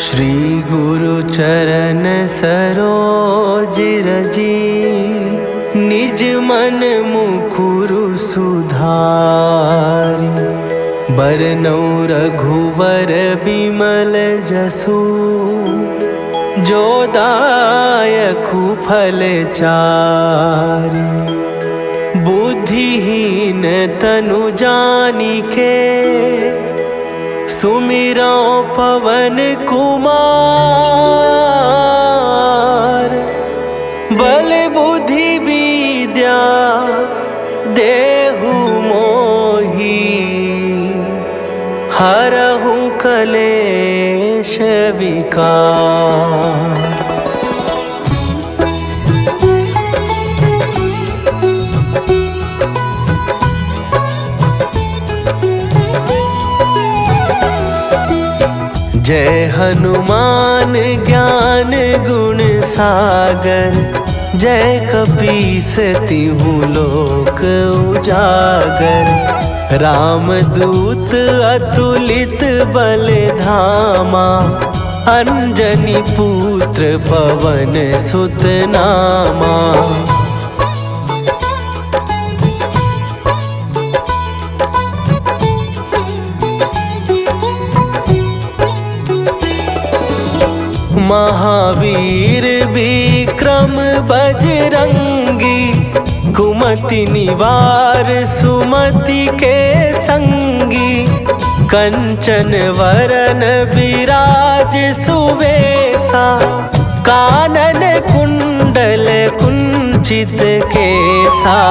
श्री गुरु चरण सरोज रजी, निज मन मुकुरु सुधारि। बरनौ रघुवर बिमल जसु, जो दायकु फल चारि। बुद्धिहीन तनु जानिके, सुमिरौ पवन कुमार। बल बुद्धि विद्या देहु मोहि, हरहु कलेश विकार। जय हनुमान ज्ञान गुण सागर, जय कपीस तिहु लोक उजागर। रामदूत अतुलित बल धामा, अंजनी पुत्र पवन सुत नामा। महावीर विक्रम बजरंगी, कुमति निवार सुमति के संगी। कंचन वरन विराज सुवेसा, कानन कुंडल कुंचित केसा।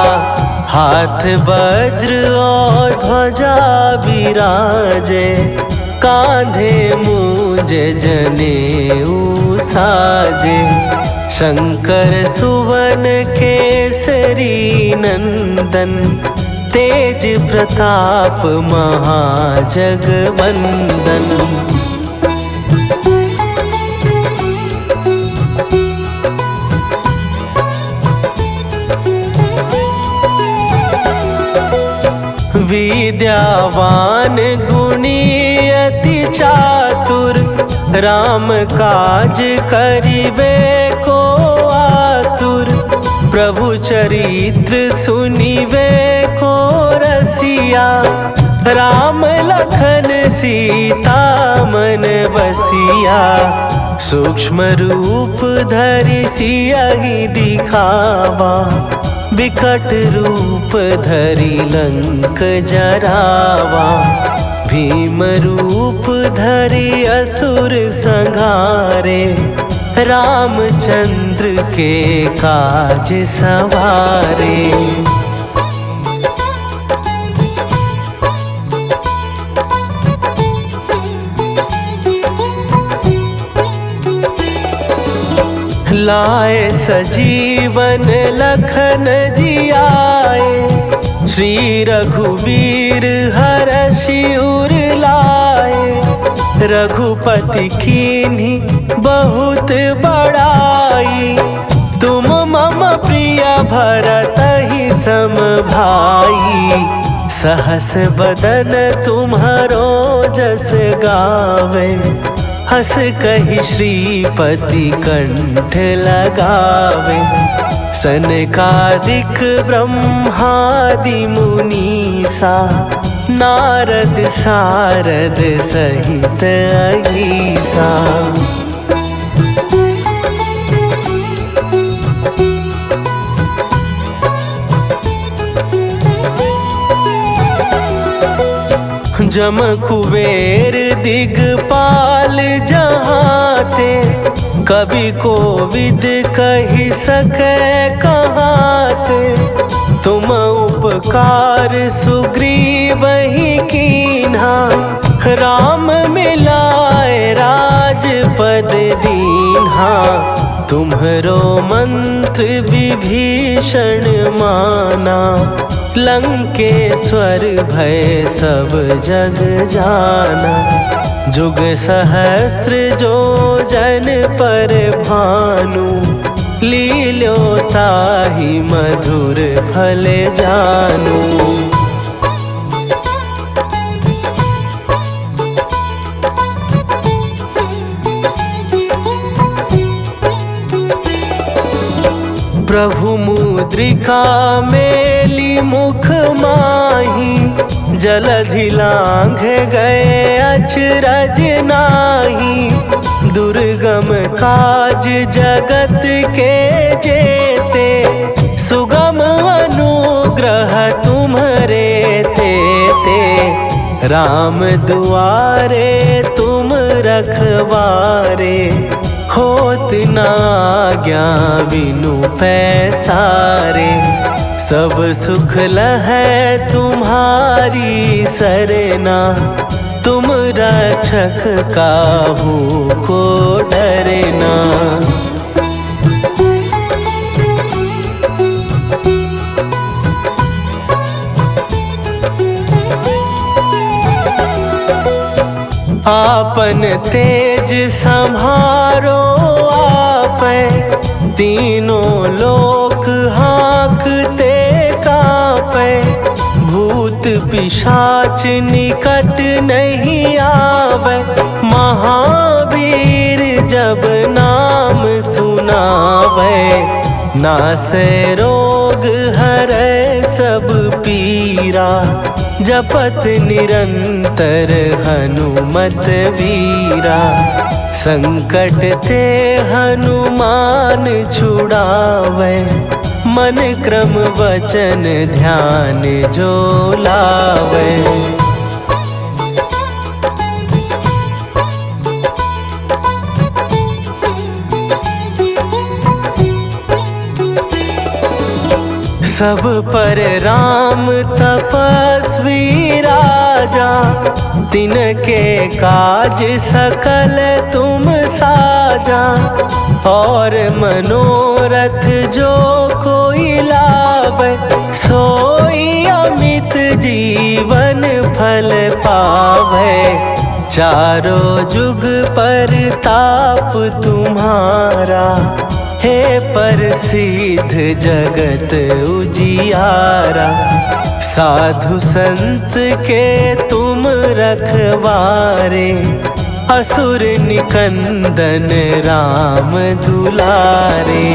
हाथ वज्र और ध्वजा विराजे, कांधे मूंज जनेऊ साजे। शंकर सुवन केसरी नंदन, तेज प्रताप महाजगवंदन। विद्यावान गुणी अति चातुर, राम काज करिबे को आतुर। प्रभु चरित्र सुनिबे को रसिया, राम लखन सीता मन बसिया। सूक्ष्म रूप धरि सियहि दिखावा, विकट रूप धरि लंक जरावा। भीम रूप धरि असुर संहारे, रामचंद्र के काज सवारे। लाए सजीवन लखन जियाए, श्री रघुवीर हरषि उर लाए। रघुपति कीन्ही बहुत बड़ाई, तुम मम प्रिय भरतहि सम भाई। सहस बदन तुम्हरो जस गावे, हस कहि श्रीपति कंठ लगावे। सनकादिक ब्रह्मादि मुनीसा, नारद सारद सहित अहीसा। जम कुबेर दिगपाल जहाते, कवि कोविद कहि सकै कहाते। तुम उपकार सुग्रीवहि कीन्हा, राम मिलाए राजपद दीन्हा। तुम्हरो मंत्र विभीषण माना, लंकेश्वर भय सब जग जाना। जुग सहस्त्र जो जन पर भानु, लील्यो ताहि मधुर फल जानू। प्रभु मुद्रिका मेली मुख माही, जलधि लांघ गए अचरज नाही। दुर्गम काज जगत के जेते, सुगम अनुग्रह तुम्हरे तेते। राम दुआरे तुम रखवारे, होत ना आज्ञा बिनु पैसारे। सब सुख लहै तुम्हारी सरना, तुम रक्षक काहू को डरना। आपन तेज संभारो आपै, तीनों लोक हाँकते कांपै। भूत पिशाच निकट नहीं आवे, महावीर जब नाम सुनावे। नासै रोग हरै सब पीरा, जपत निरंतर हनुमत वीरा। संकट ते हनुमान छुड़ावे, मन क्रम वचन ध्यान जो लावे। सब पर राम तपस्वी राजा, तिनके काज सकल तुम साजा। और मनोरथ जो कोई लावे, सोई अमित जीवन फल पावे। चारों जुग परताप तुम्हारा, हे प्रसिद्ध जगत उजियारा। साधु संत के तुम रखवारे, असुर निकंदन राम दुलारे।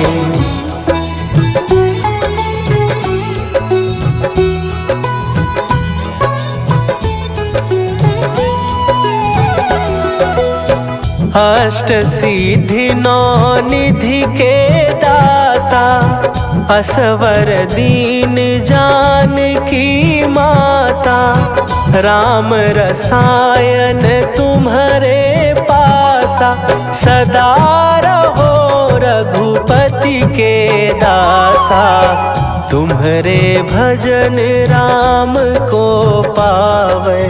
अष्ट सिद्धि नौ निधि के दाता, असवर दीन जानकी माता। राम रसायन तुम्हारे पासा, सदा रहो रघुपति के दासा। तुम्हारे भजन राम को पावे,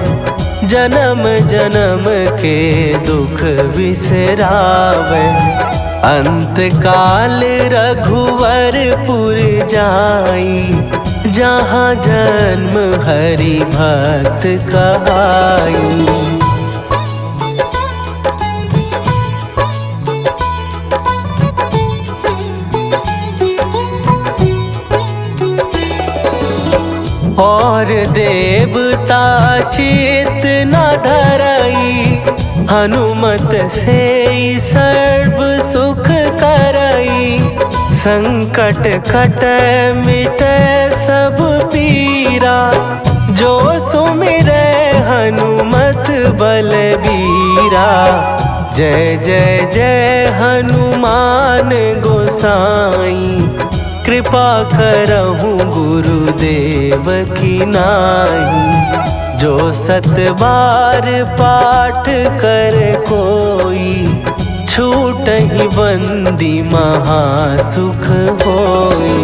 जन्म जन्म के दुख बिसरावे। अंत काल रघुवरपुर जाई, जहाँ जन्म हरि भक्त कहाई। और देवता चित न धरई, हनुमत से सर्व सुख करई। संकट कटै मिटै सब पीरा, जो सुमिरै हनुमत बलबीरा। जय जय जय हनुमान गोसाई, कृपा करहु गुरुदेव की नाई। जो सत बार पाठ कर कोई, छूटहि बंदी महासुख होई।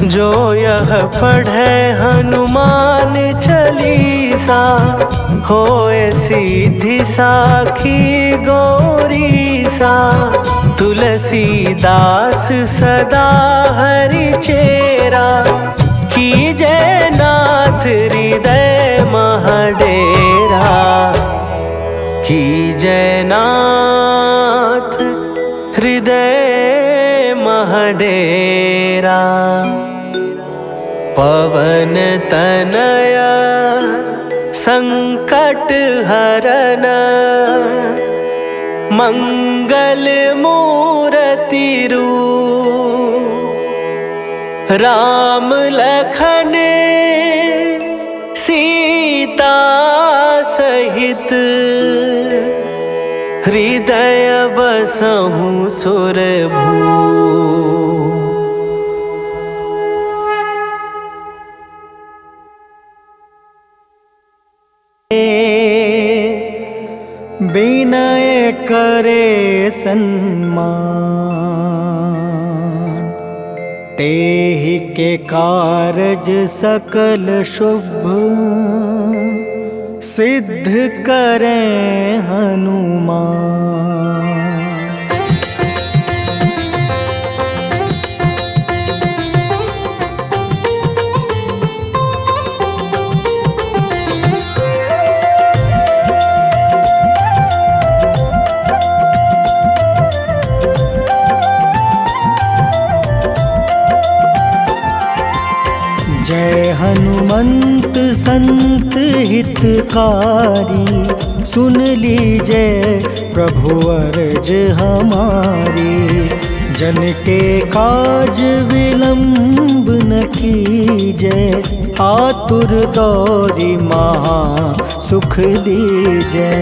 जो यह पढ़े हनुमान चालीसा, होए सीधी साखी गौरीसा। तुलसीदास सदा हरि चेरा, कीजय नाथ हृदय महडेरा। कीजय नाथ हृदय महडेरा। पवन तनया संकट हरन मंगल मूर्ति रूप राम लखन सीता सहित हृदय बसहु सुरभू। विनय करे सन्मान, तेहि के कारज सकल शुभ सिद्ध करें हनुमान। जय हनुमंत संत हितकारी, सुन लीजिए प्रभु अर्ज हमारी। जन के काज विलंब न कीजय, आतुर दौरी महा सुख दीजय।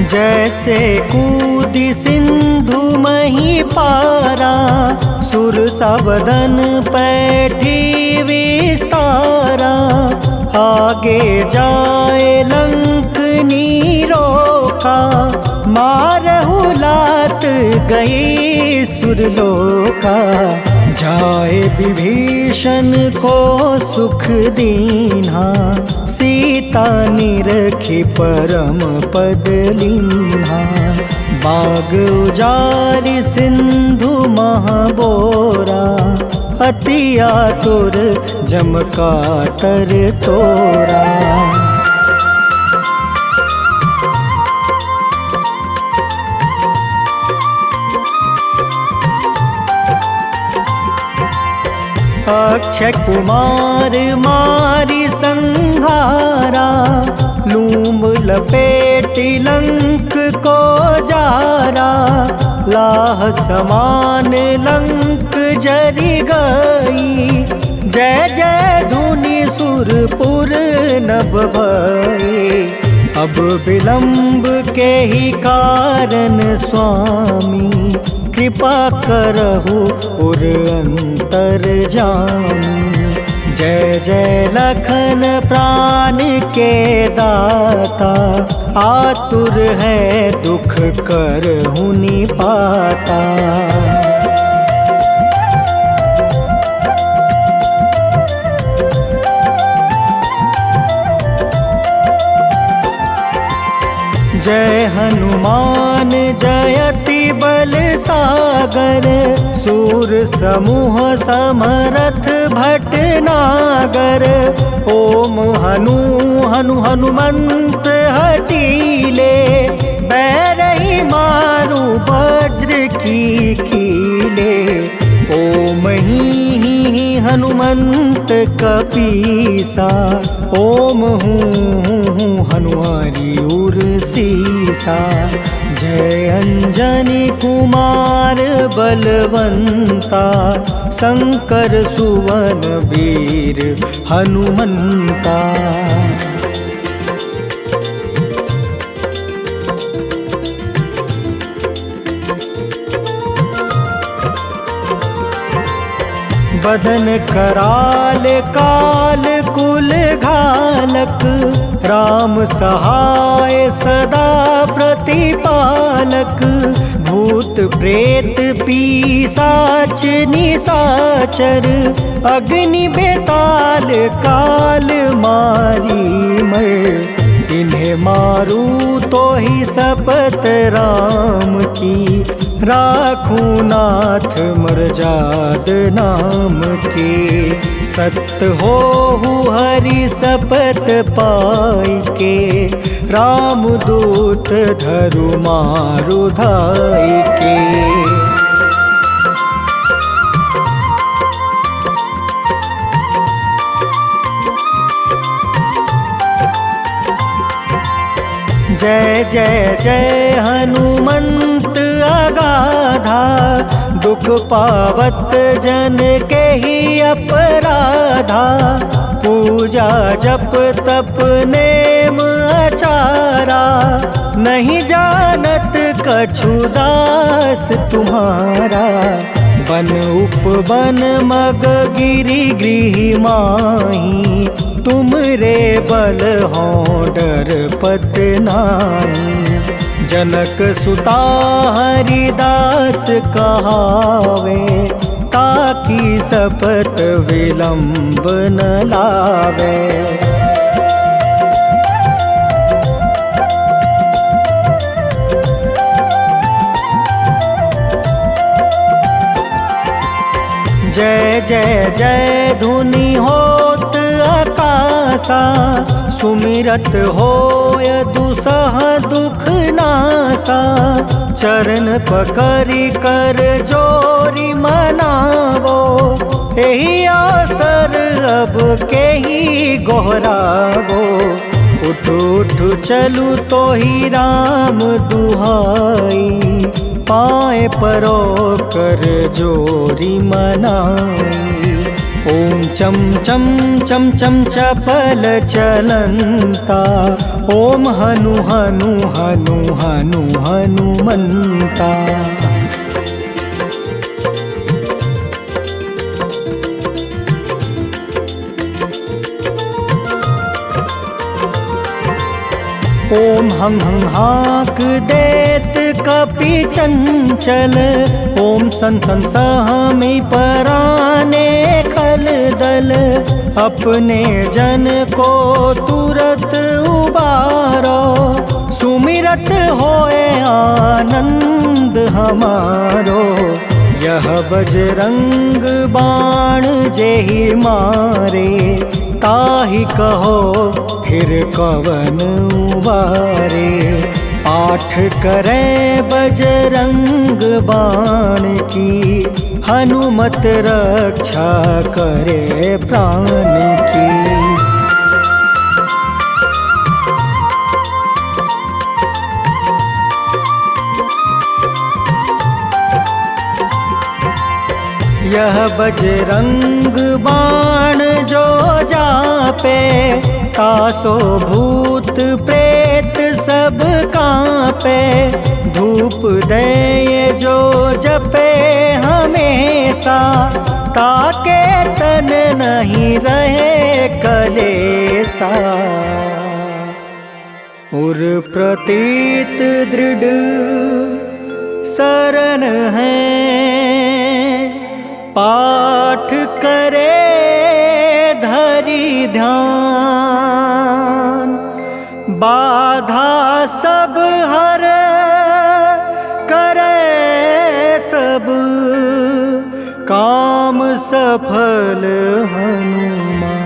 जैसे कूदी सिंधु मही पारा, सुरसा बदन पैठी विस्तारा। आगे जाए लंक नीरोका, मारहु लात गई सुरलोका। जाए विभीषण को सुख दीन्हा, सीता निरखी परम पद लीन्हा। बाग उजारि सिंधु महाबोरा, अति आतुर जम कातर तोरा। अक्षय कुमार मारी संहारा, लूम लपेटी लंक को जारा। लाह समान लंक जरि गई, जय जय धुनि सुरपुर नभ भई। अब विलंब के ही कारण स्वामी, कृपा करहु उर अंतर जामी। जय जय लखन प्राण के दाता, आतुर है दुख करहु निपाता। जय हनुमान जयति बल सागर, सूर समूह समरथ भटनागर। ओम हनु हनु हनुमंत हटीले, बैरही मारू वज्र की कीले। ओम ही हनुमंत कपीसा, ओम हूँ हनुमारी उर सीसा। जय अंजनी कुमार बलवंता, शंकर सुवन वीर हनुमंता। बदन कराल काल कुल घालक, राम सहाय सदा प्रतिपालक। भूत प्रेत पिशाच निशाचर, अग्नि बेताल काल मारी मर। इन्हें मारू तो ही शपथ राम की, राखूं नाथ मर्जाद नाम के। सत्य हो हरि शपथ पाई के, रामदूत धरु मारु धाई के। जय जय जय हनुमंत अगाधा, दुख पावत जन के ही अपराधा। पूजा जप तप नेम आचारा, नहीं जानत कछु दास तुम्हारा। बन उपवन मग गिरि गृह माही, तुम रे बल हो डर पत नाई। जनक सुता हरिदास कहावे, ताकि सपत विलंब न लावे। जय जय जय धुनि होत आकाशा, सुमिरत होय दुसह दुख नासा। चरण पकड़ि कर जोरी मनावो, एही आसर अब के ही गोहरावो। उठ उठ चलू तो ही राम दुहाई, पाए परो कर जोरी मनाई। ओम चम चम चम चम चपल चलंता, ओम हनु हनु हनु हनु हनुमंता। ओम हं हं हाक देत कपि चंचल, ओम सन सन सहमी पराने खल दल। अपने जन को तुरत उबारो, सुमिरत होए आनंद हमारो। यह बजरंग बाण जेहि मारे, ताहि कहो फिर कवन उबारे। पाठ करें बजरंग बाण की, हनुमत रक्षा करे प्राण की। यह बजरंग बाण जो जापे, तासो भूत प्रेत सब कांपे। धूप दे जो जपे हमेशा, ताके तन नहीं रहे कलेसा। उर प्रतीत दृढ़ शरण है, पाठ करे धरि ध्यान। बाधा सब हर करे सब, काम सफल हनुमान।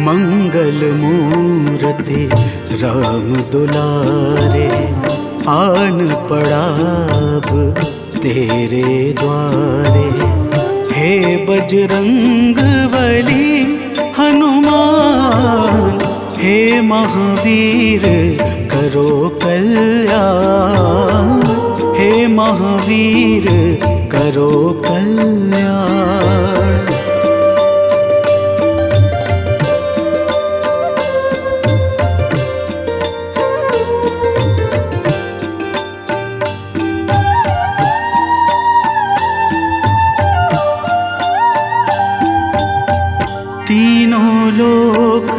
मंगल मूर्ति राम दुलारे, आन पड़ा अब तेरे द्वारे। हे बजरंग बली हनुमान, हे महावीर करो कल्याण। हे महावीर करो कल्याण। तीनों लोक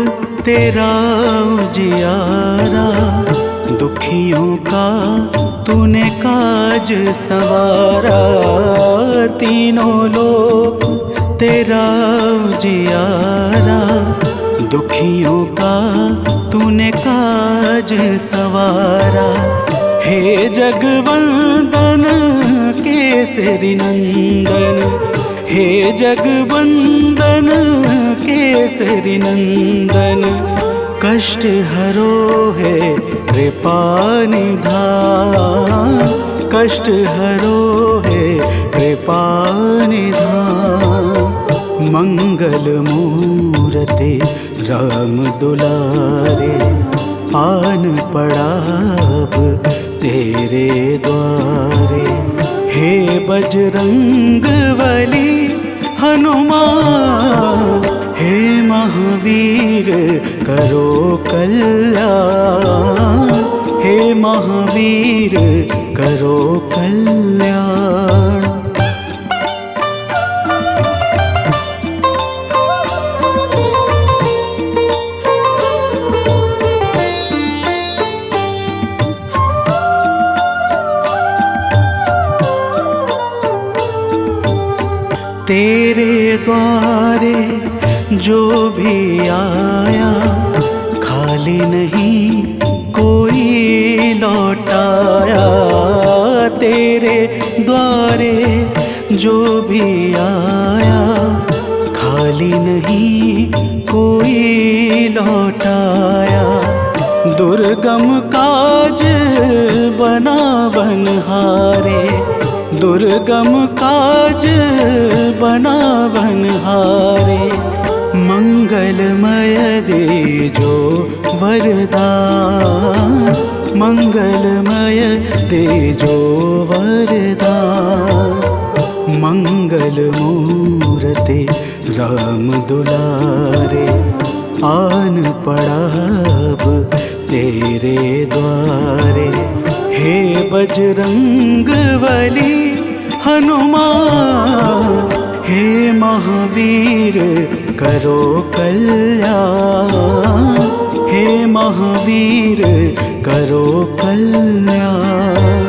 तेरा उजियारा, दुखियों का तूने काज सवारा। तीनों लोक तेरा उजियारा, दुखियों का तूने काज सवारा। हे जगवंदन केसरी नंदन, हे जगवंदन केसरी नंदन, कष्ट हरो है कृपा निधान, कष्ट हरो है कृपा निधान। मंगल मूर्ति राम दुलारे, आन पड़ा अब तेरे द्वारे। हे बजरंग बली हनुमान, हे महावीर करो कल्याण, हे महावीर करो कल्याण। तेरे द्वारे जो भी आया, खाली नहीं कोई लौटाया। तेरे द्वारे जो भी आया, खाली नहीं कोई लौटाया। दुर्गम काज बना बनहारे, दुर्गम काज बना बनहारे। मंगलमय दे जो वरदान, मंगलमय दे जो वरदान। मंगल मूर्ति राम दुलारे, आन पड़ा अब तेरे द्वारे। हे बजरंग बली हनुमान, हे महावीर करो कल्याण, हे महावीर करो कल्याण।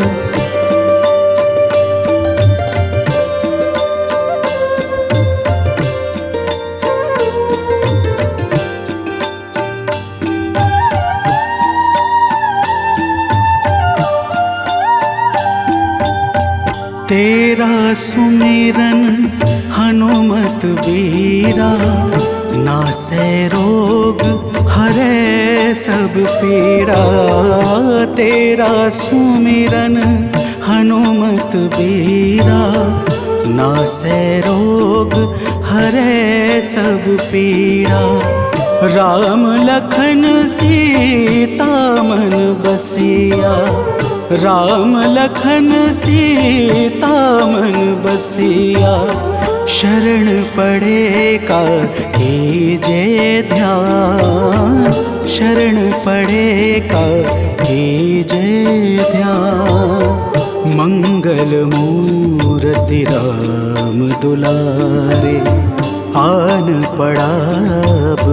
तेरा सुमिरन हनुमत बीरा, नासै रोग हरै सब पीड़ा। तेरा सुमिरन हनुमत बीरा, नासै रोग हरै सब पीड़ा। राम लखन सीता मन बसिया, राम लखन सीता मन बसिया। शरण पड़े का कीजे ध्यान, शरण पड़े का कीजे ध्यान। मंगल मूर्ति राम दुलारे, आन पड़ा अब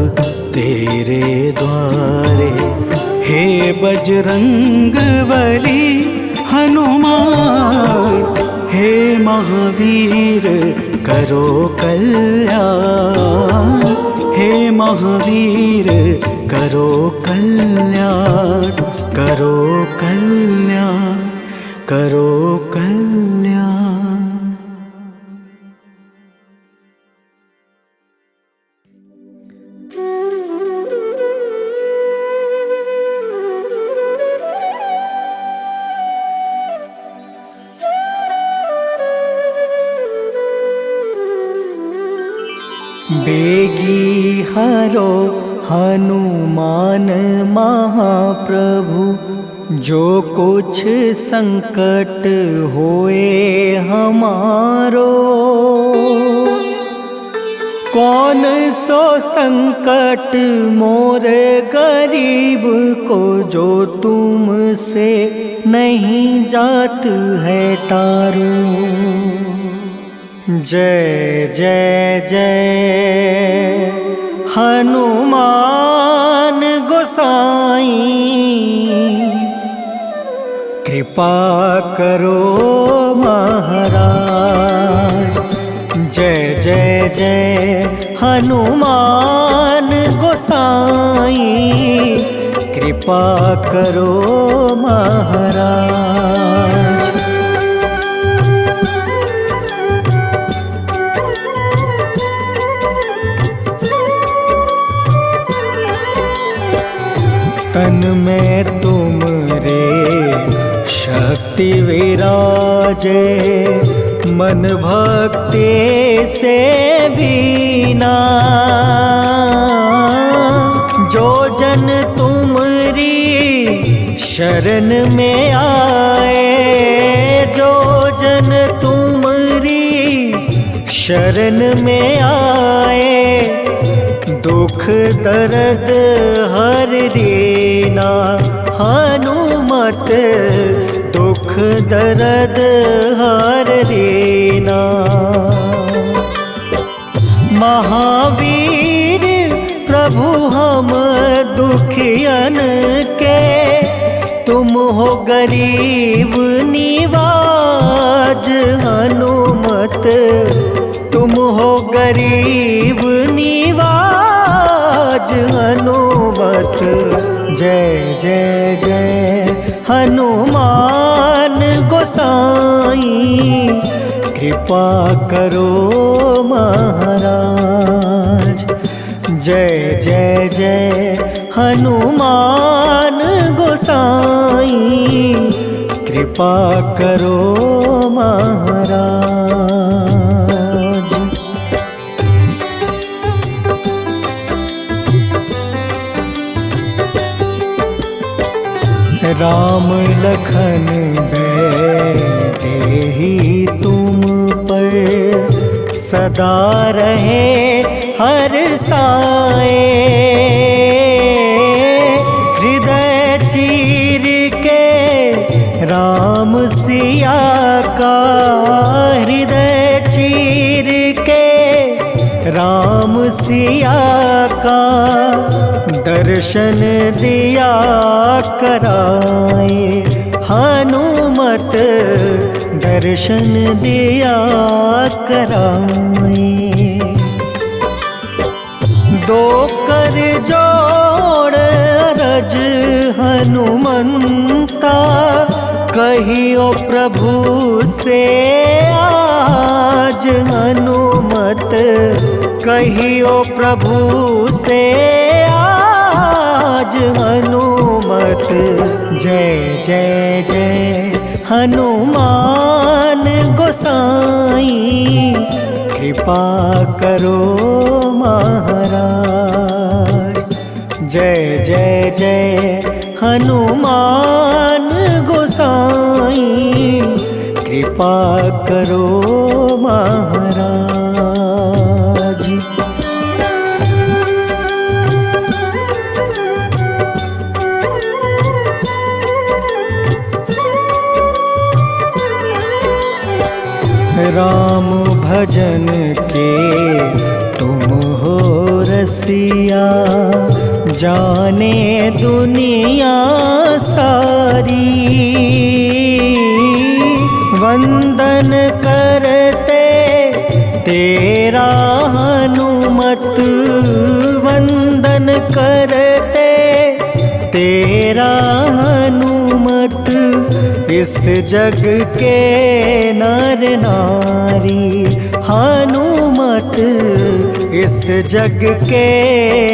तेरे द्वारे। हे बजरंग बली हनुमान, हे महावीर करो कल्याण, हे महावीर करो कल्याण, करो कल्याण, करो कल्याण। बेगी हरो हनुमान महाप्रभु, जो कुछ संकट होए हमारो। कौन सो संकट मोरे गरीब को, जो तुमसे नहीं जात है टारो। जय जय जय हनुमान गोसाई, कृपा करो महाराज। जय जय जय हनुमान गोसाई, कृपा करो महाराज। तन में तुम रे शक्ति विराजे, मन भक्ति से बीना। जो जन तुमरी शरण में आए, जो जन तुमरी शरण में आए, दुख दर्द हर लेना। हनुमत दुख दर्द हर लेना। महावीर प्रभु हम दुखियन के, तुम हो गरीब निवाज। हनुमत तुम हो गरीब निवाज। हनुमत जय जय जय हनुमान गोसाई, कृपा करो महाराज। जय जय जय हनुमान गोसाई, कृपा करो महाराज। राम लखन देहि तुम पर, सदा रहे हर साए। हृदय चीर के राम सिया का, हृदय चीर के राम सिया का, दर्शन दिया कराए। हनुमत दर्शन दिया कराए। दो कर जोड़ अरज हनुमंता, कहियो प्रभु से आज। हनुमत कहियो प्रभु से आज। हनुमत जय जय जय हनुमान गोसाई, कृपा करो महाराज। जय जय जय हनुमान गोसाई, कृपा करो महाराज। राम भजन के तुम हो रसिया, जाने दुनिया सारी। वंदन करते तेरा हनुमत, वंदन करते तेरा हनुमत। इस जग के नर नारी, हनुमत इस जग के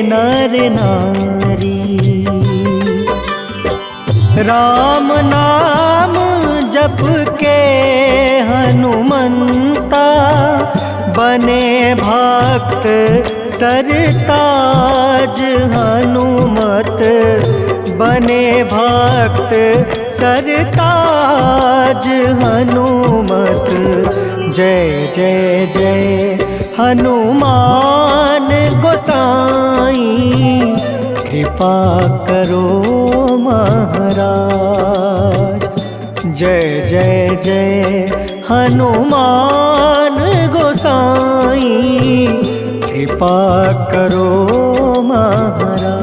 नर नारी। राम नाम जप के हनुमंता, बने भक्त सरताज। हनुमत बने भक्त सरताज। हनुमत जय जय जय हनुमान गोसाई, कृपा करो महाराज। जय जय जय हनुमान गोसाई, कृपा करो महाराज।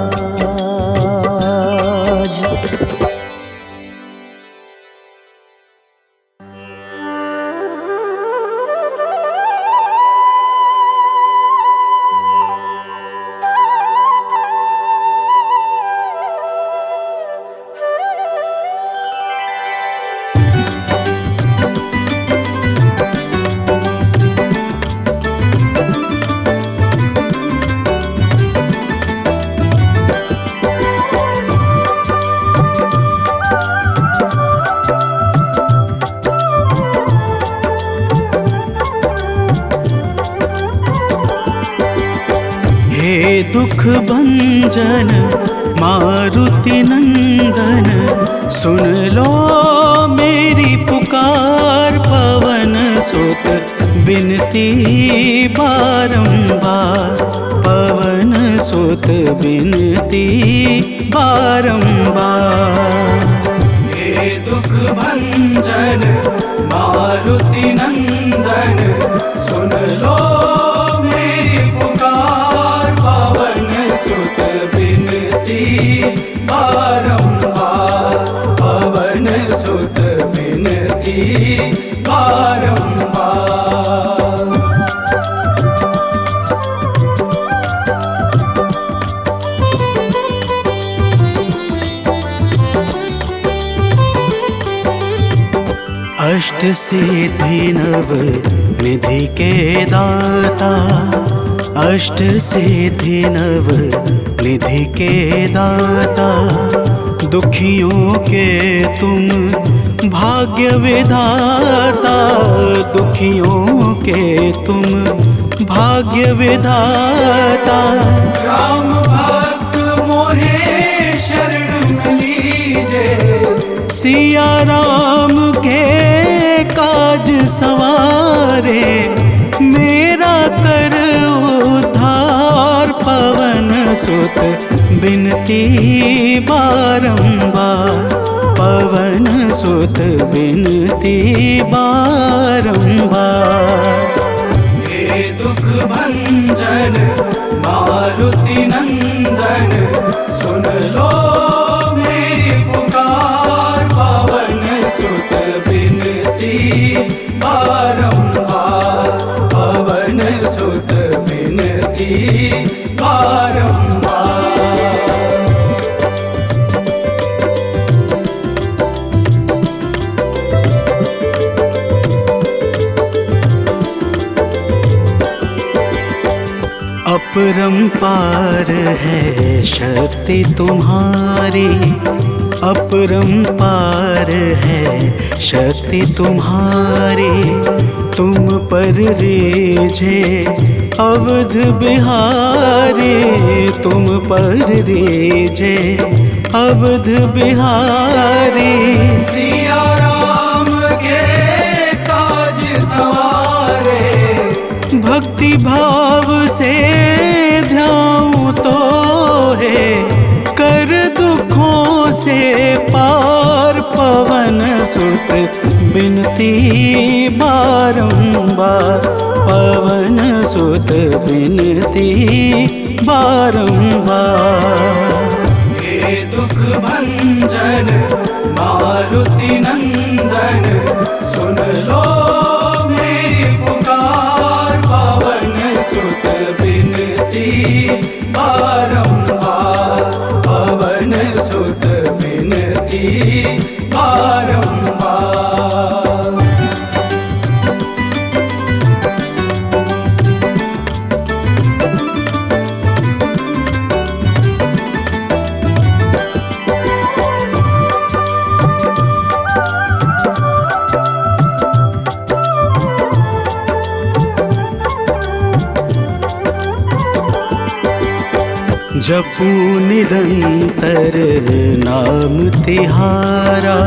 दुख भंजन मारुति नंदन, सुन लो मेरी पुकार। पवन सुत बिनती बारंबार, पवन सुत बिनती बारंबार। हे दुख भंजन मारुति नंदन, सुन लो मेरी पुकार। पवन सुत बिनती बारंबार, पवन सुत बिनती बारंबार। अष्ट सिद्धि नव निधि के दाता, अष्ट सिद्धि नव निधि के दाता। दुखियों के तुम भाग्य विधाता, दुखियों के तुम भाग्य विधाता। राम भक्त मोहे शरण लीजे, सिया राम के काज सवारे। मेरा कर उद्धार, पवन सुत बिनती बारंबार, पवन सुत बिनती बारंबार। हे दुख भंजन मारुति नंदन, सुन लो मेरी पुकार। पवन सुत बिनती बारंबार, पवन सुत बिनती बारंबार। अपरंपार है शक्ति तुम्हारी, अपरंपार है शक्ति तुम्हारी। तुम पर रीझे अवध बिहारी, तुम पर रीझे अवध बिहारी। सिया राम के काज सवारे, भक्ति भाव से ध्याऊं तो है कर दुखों से पार। पवन सुत बिनती बारंबार, पवन सुत बिनती बारंबार। हे दुख भंजन मारुति नंदन, सुन लो मेरी पुकार। पवन सुत बिनती बारंबार, पवन सुत बिनती बारंबार। जपू निरंतर नाम तिहारा,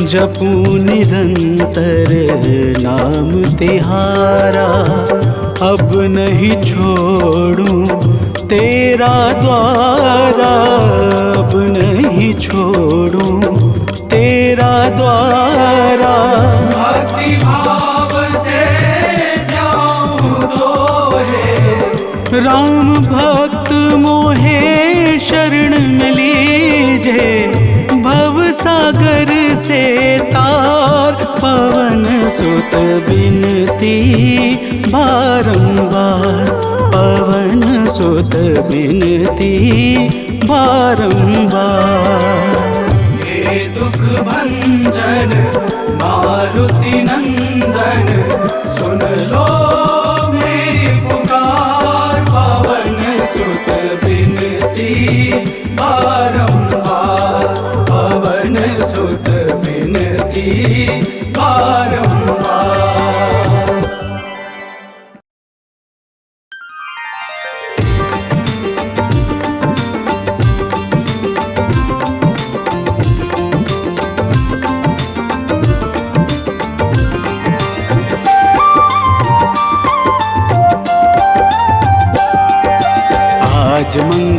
जपू निरंतर नाम तिहारा। अब नहीं छोड़ूं तेरा द्वारा, अब नहीं छोड़ूं तेरा द्वारा। भक्ति भाव से ध्याऊं तो है राम भक्त मोहे शरण लीजे। भव सागर से तार, पवन सुत बिनती बारंबार, पवन सुत बिनती बारंबार। हे दुख भंजन मारुति नंदन, सुन लो मेरी पुकार। पवन सुत बिनती बारंबार, पवन सुत बिनती बारंबार।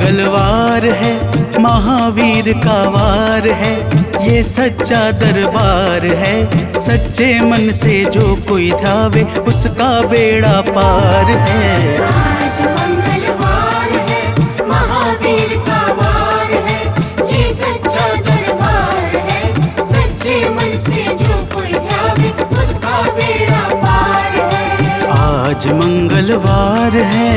मंगलवार है, महावीर का वार है, ये सच्चा दरबार है। सच्चे मन से जो कोई ध्यावे उसका बेड़ा पार है। आज मंगलवार है, महावीर का वार है, ये सच्चा दरबार है। सच्चे मन से जो कोई ध्यावे उसका बेड़ा पार है। आज मंगलवार है।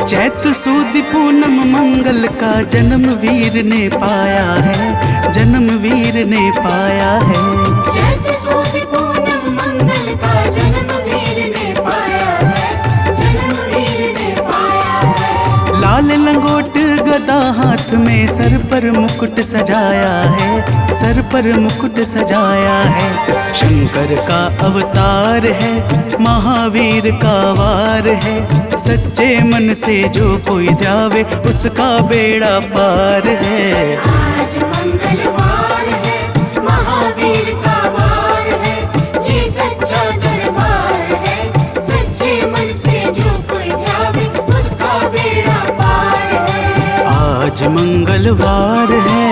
चैत सुद पूनम मंगल का जन्म वीर ने पाया है, जन्म वीर ने पाया है। चैत सुद पूनम मंगल का जन्म वीर ने पाया है, जन्म वीर ने पाया है। लाल लंगोट गदा हाथ में, सर पर मुकुट सजाया है, सर पर मुकुट सजाया है। शंकर का अवतार है, महावीर का वार है। सच्चे मन से जो कोई ध्यावे उसका बेड़ा पार है। आज मंगलवार है, महावीर का वार है, ये सच्चा दरबार है। सच्चे मन से जो कोई ध्यावे उसका बेड़ा पार है। आज मंगलवार है।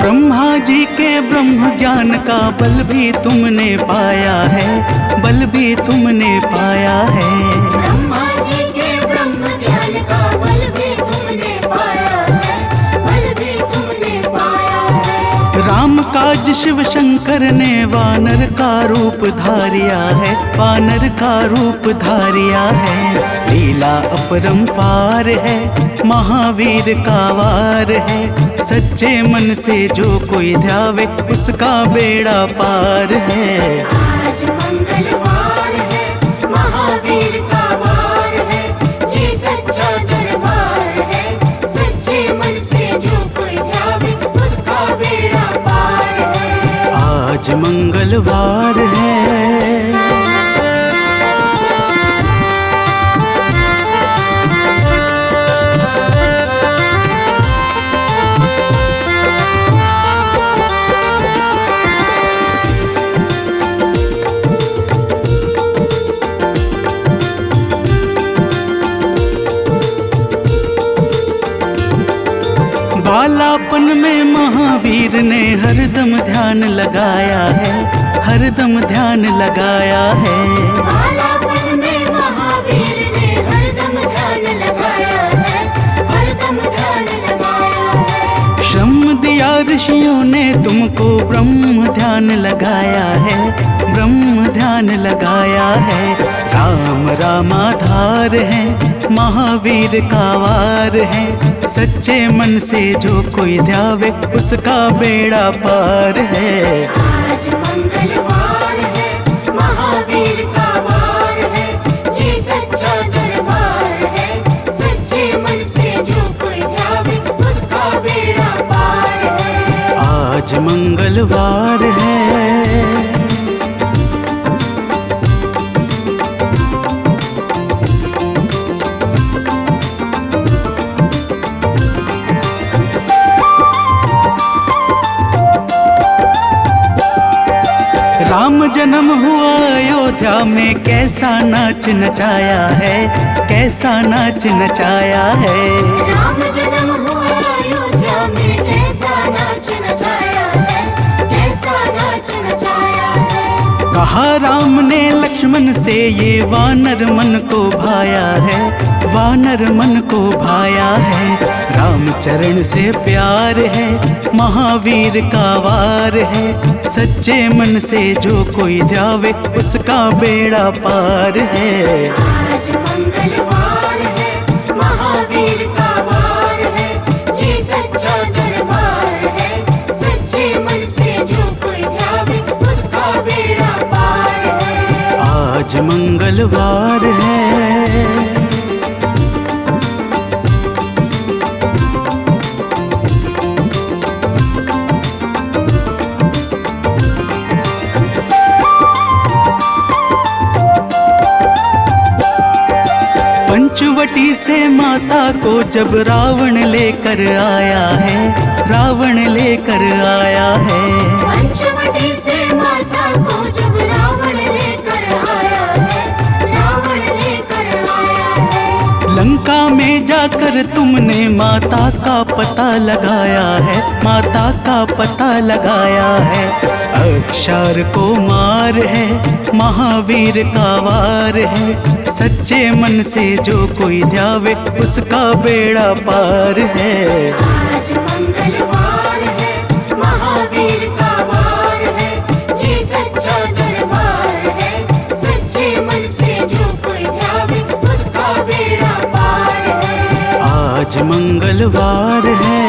ब्रह्मा जी के ब्रह्म ज्ञान का बल भी तुमने पाया है, बल भी तुमने पाया है। ब्रह्मा जी के ब्रह्म ज्ञान का बल भी तुमने पाया है, बल भी तुमने पाया है। राम काज शिव शंकर ने वानर का रूप धारिया है, वानर का रूप धारिया है। लीला अपरंपार है, महावीर का वार है। सच्चे मन से जो कोई ध्यावे उसका बेड़ा पार है। आज मंगलवार है, महावीर का वार है, ये सच्चा दरबार है। सच्चे मन से जो कोई ध्यावे उसका बेड़ा पार है। आज मंगलवार है। बालापन में महावीर ने हरदम ध्यान लगाया है, हरदम ध्यान लगाया है। बालापन में महावीर ने हरदम ध्यान लगाया है, हरदम ध्यान लगाया है। श्रम दिया ऋषियों ने तुमको, ब्रह्म ध्यान लगाया है, ब्रह्म ध्यान लगाया है। राम रामाधार है, महावीर का वार है। सच्चे मन से जो कोई ध्यावे उसका बेड़ा पार है। आज मंगलवार है, महावीर का वार है, ये सच्चा दरबार है। सच्चे मन से जो कोई ध्यावे उसका बेड़ा पार है। आज मंगलवार है। राम जन्म हुआ अयोध्या में, कैसा नाच नचाया है, कैसा नाच नचाया है। राम जन्म हुआ अयोध्या में, कैसा नाच नचाया है, कैसा नाच नचाया है। कहा राम ने लक्ष्मण से, ये वानर मन को भाया है, वानर मन को भाया है। रामचरण से प्यार है, महावीर का वार है। सच्चे मन से जो कोई ध्यावे उसका बेड़ा पार है। आज मंगलवार है, महावीर का वार है, ये सच्चा दरबार है। सच्चे मन से जो कोई ध्यावे उसका बेड़ा मंगलवार है। पंचवटी से माता को जब रावण लेकर आया है, रावण लेकर आया है। पंचवटी से माता को जब रावण लेकर आया है, रावण लेकर आया है। लंका में जाकर तुमने माता का पता लगाया है, माता का पता लगाया है। अक्षर को मार है, महावीर का वार है। सच्चे मन से जो कोई ध्यावे उसका बेड़ा पार है। आज मंगलवार है, महावीर का वार है, ये सच्चा दरबार है। सच्चे मन से जो कोई ध्यावे उसका बेड़ा पार है। आज मंगलवार है।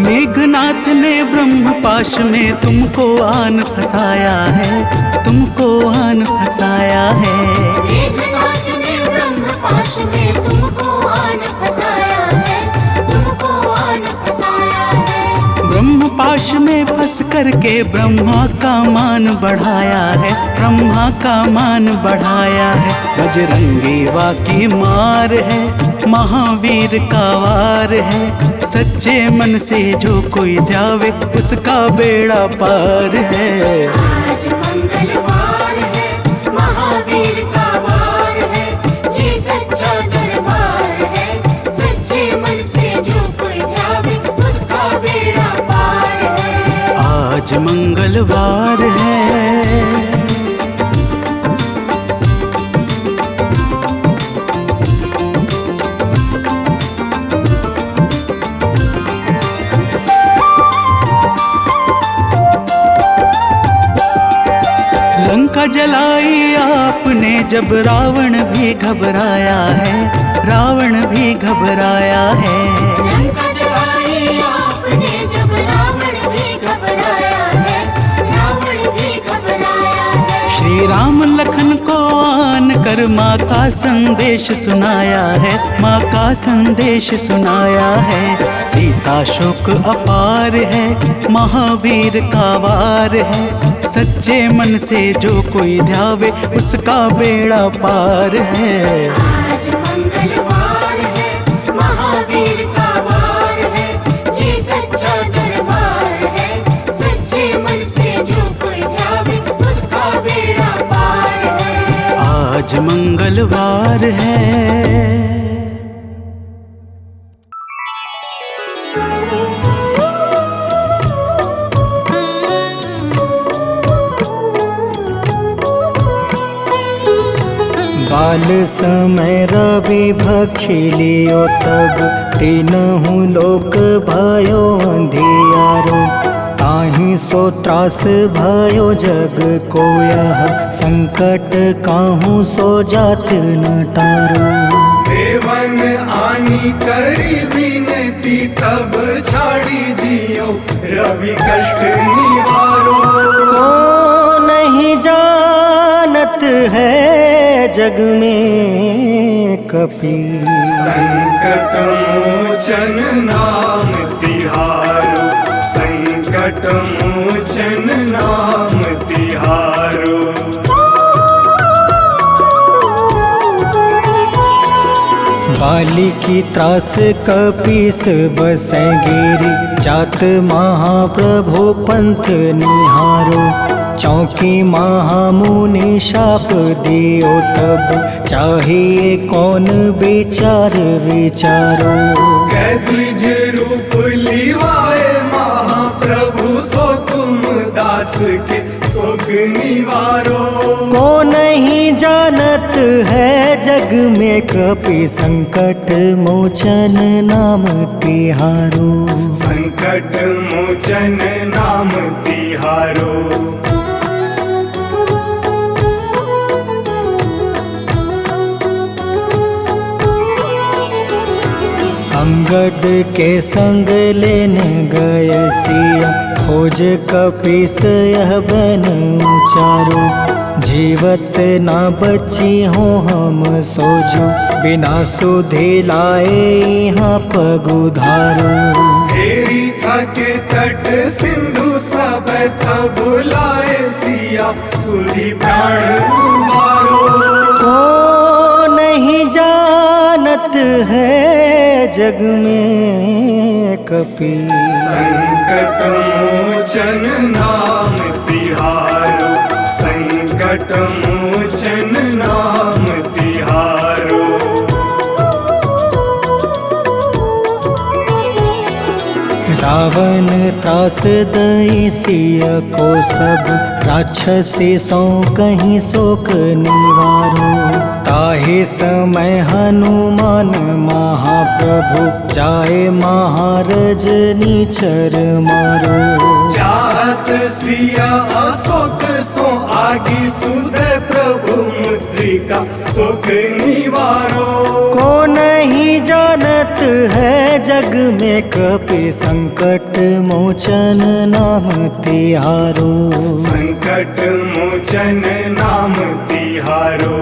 मेघनाथ ने ब्रह्मपाश में तुमको आन फंसाया है, तुमको आन फंसाया है। मेघनाथ ने ब्रह्मपाश में तुमको आन फंसाया है, तुमको आन फंसाया है। ब्रह्मपाश में फंस करके ब्रह्मा का मान बढ़ाया है, ब्रह्मा का मान बढ़ाया है। बजरंगी वाकी मार है, महावीर का वार है। सच्चे मन से जो कोई ध्यावे उसका बेड़ा पार है। आज मंगलवार है, महावीर का वार है, ये सच्चा दरबार है। सच्चे मन से जो कोई ध्यावे उसका बेड़ा पार है। आज मंगलवार है। लंका जलाई आपने जब रावण भी घबराया है, रावण भी घबराया है। लंका जलाई आपने जब रावण भी घबराया है, रावण भी घबराया है। श्री राम लखन को आन कर माँ का संदेश सुनाया है, माँ का संदेश सुनाया है। सीता शोक अपार है, महावीर का वार है। सच्चे मन से जो कोई ध्यावे उसका बेड़ा पार है। आज मंगलवार है, महावीर का वार है, ये सच्चा दरबार है। सच्चे मन से जो कोई ध्यावे उसका बेड़ा पार है। आज मंगलवार है। बाल समय रवि भक्षी लियो तब तीनहु लोक भयो अंधियारो। ताहि सो त्रास भयो जग को यह संकट काहू सो जात न टारो। देवन आनी करी विनती तब छाड़ी दियो रवि कष्ट निवारो। को नहीं जानत है जग में कपि संकट मोचन नाम तिहारो, संकट मोचन नाम तिहारो। बाली की त्रास कपीस बसै गिरी। जात महाप्रभु पंथ निहारो। चौकी महामुनि शाप दियो तब चाहिए कौन विचार विचारो। कैद्विज रूप लिवाए महाप्रभु सो तुम दास के शोक निवारो। को नहीं जानत है जग में कपि संकट मोचन नाम तिहारो। संकट मोचन नाम तिहारो। अंगद के संग लेने गए सिया, खोज कपीस यह बन उचारो। जीवत ना बची हो हम सोजो, बिना सुधि लाए यहाँ पगुधारो। तेरी थके तट सिंधु सब तब बुलाए सिया, सुधि प्राण तुम्हारो। को नहीं जानत है जग में कपि, संकट मोचन नाम तिहारो। संकट मोचन नाम तिहारो। रावण त्रास दई सिया को सब, राक्षसी सौ कहीं शोक निवारो। ताहि समय हनुमान महाप्रभु, जाए महारज नीचर मारो। चाहत सिया अशोक सो आगी, सुदय प्रभु मुद्रिका सुख निवारो। को नहीं जानत है जग में कपि, संकट मोचन नाम तिहारो। संकट मोचन नाम तिहारो।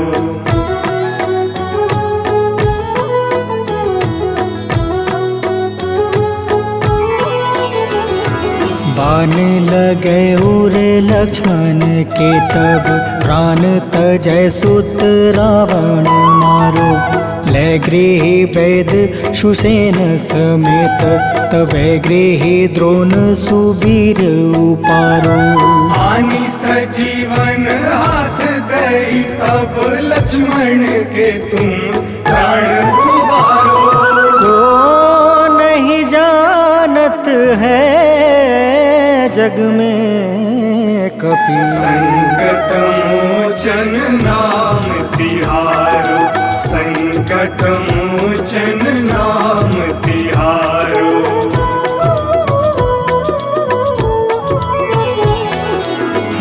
बाण लगे उर लक्ष्मण के तब, प्राण तजय सुत रावण मारो। ले गृही वैद सुसेन समेत, तबे गृही द्रोण सुबीर उपारो। आनी सजीवन हाथ दई, तब लक्ष्मण के तुम प्राण उबारो। को नहीं जानत है जग में कपि, संकट मोचन नाम तिहारो। संकट मोचन नाम तिहारो।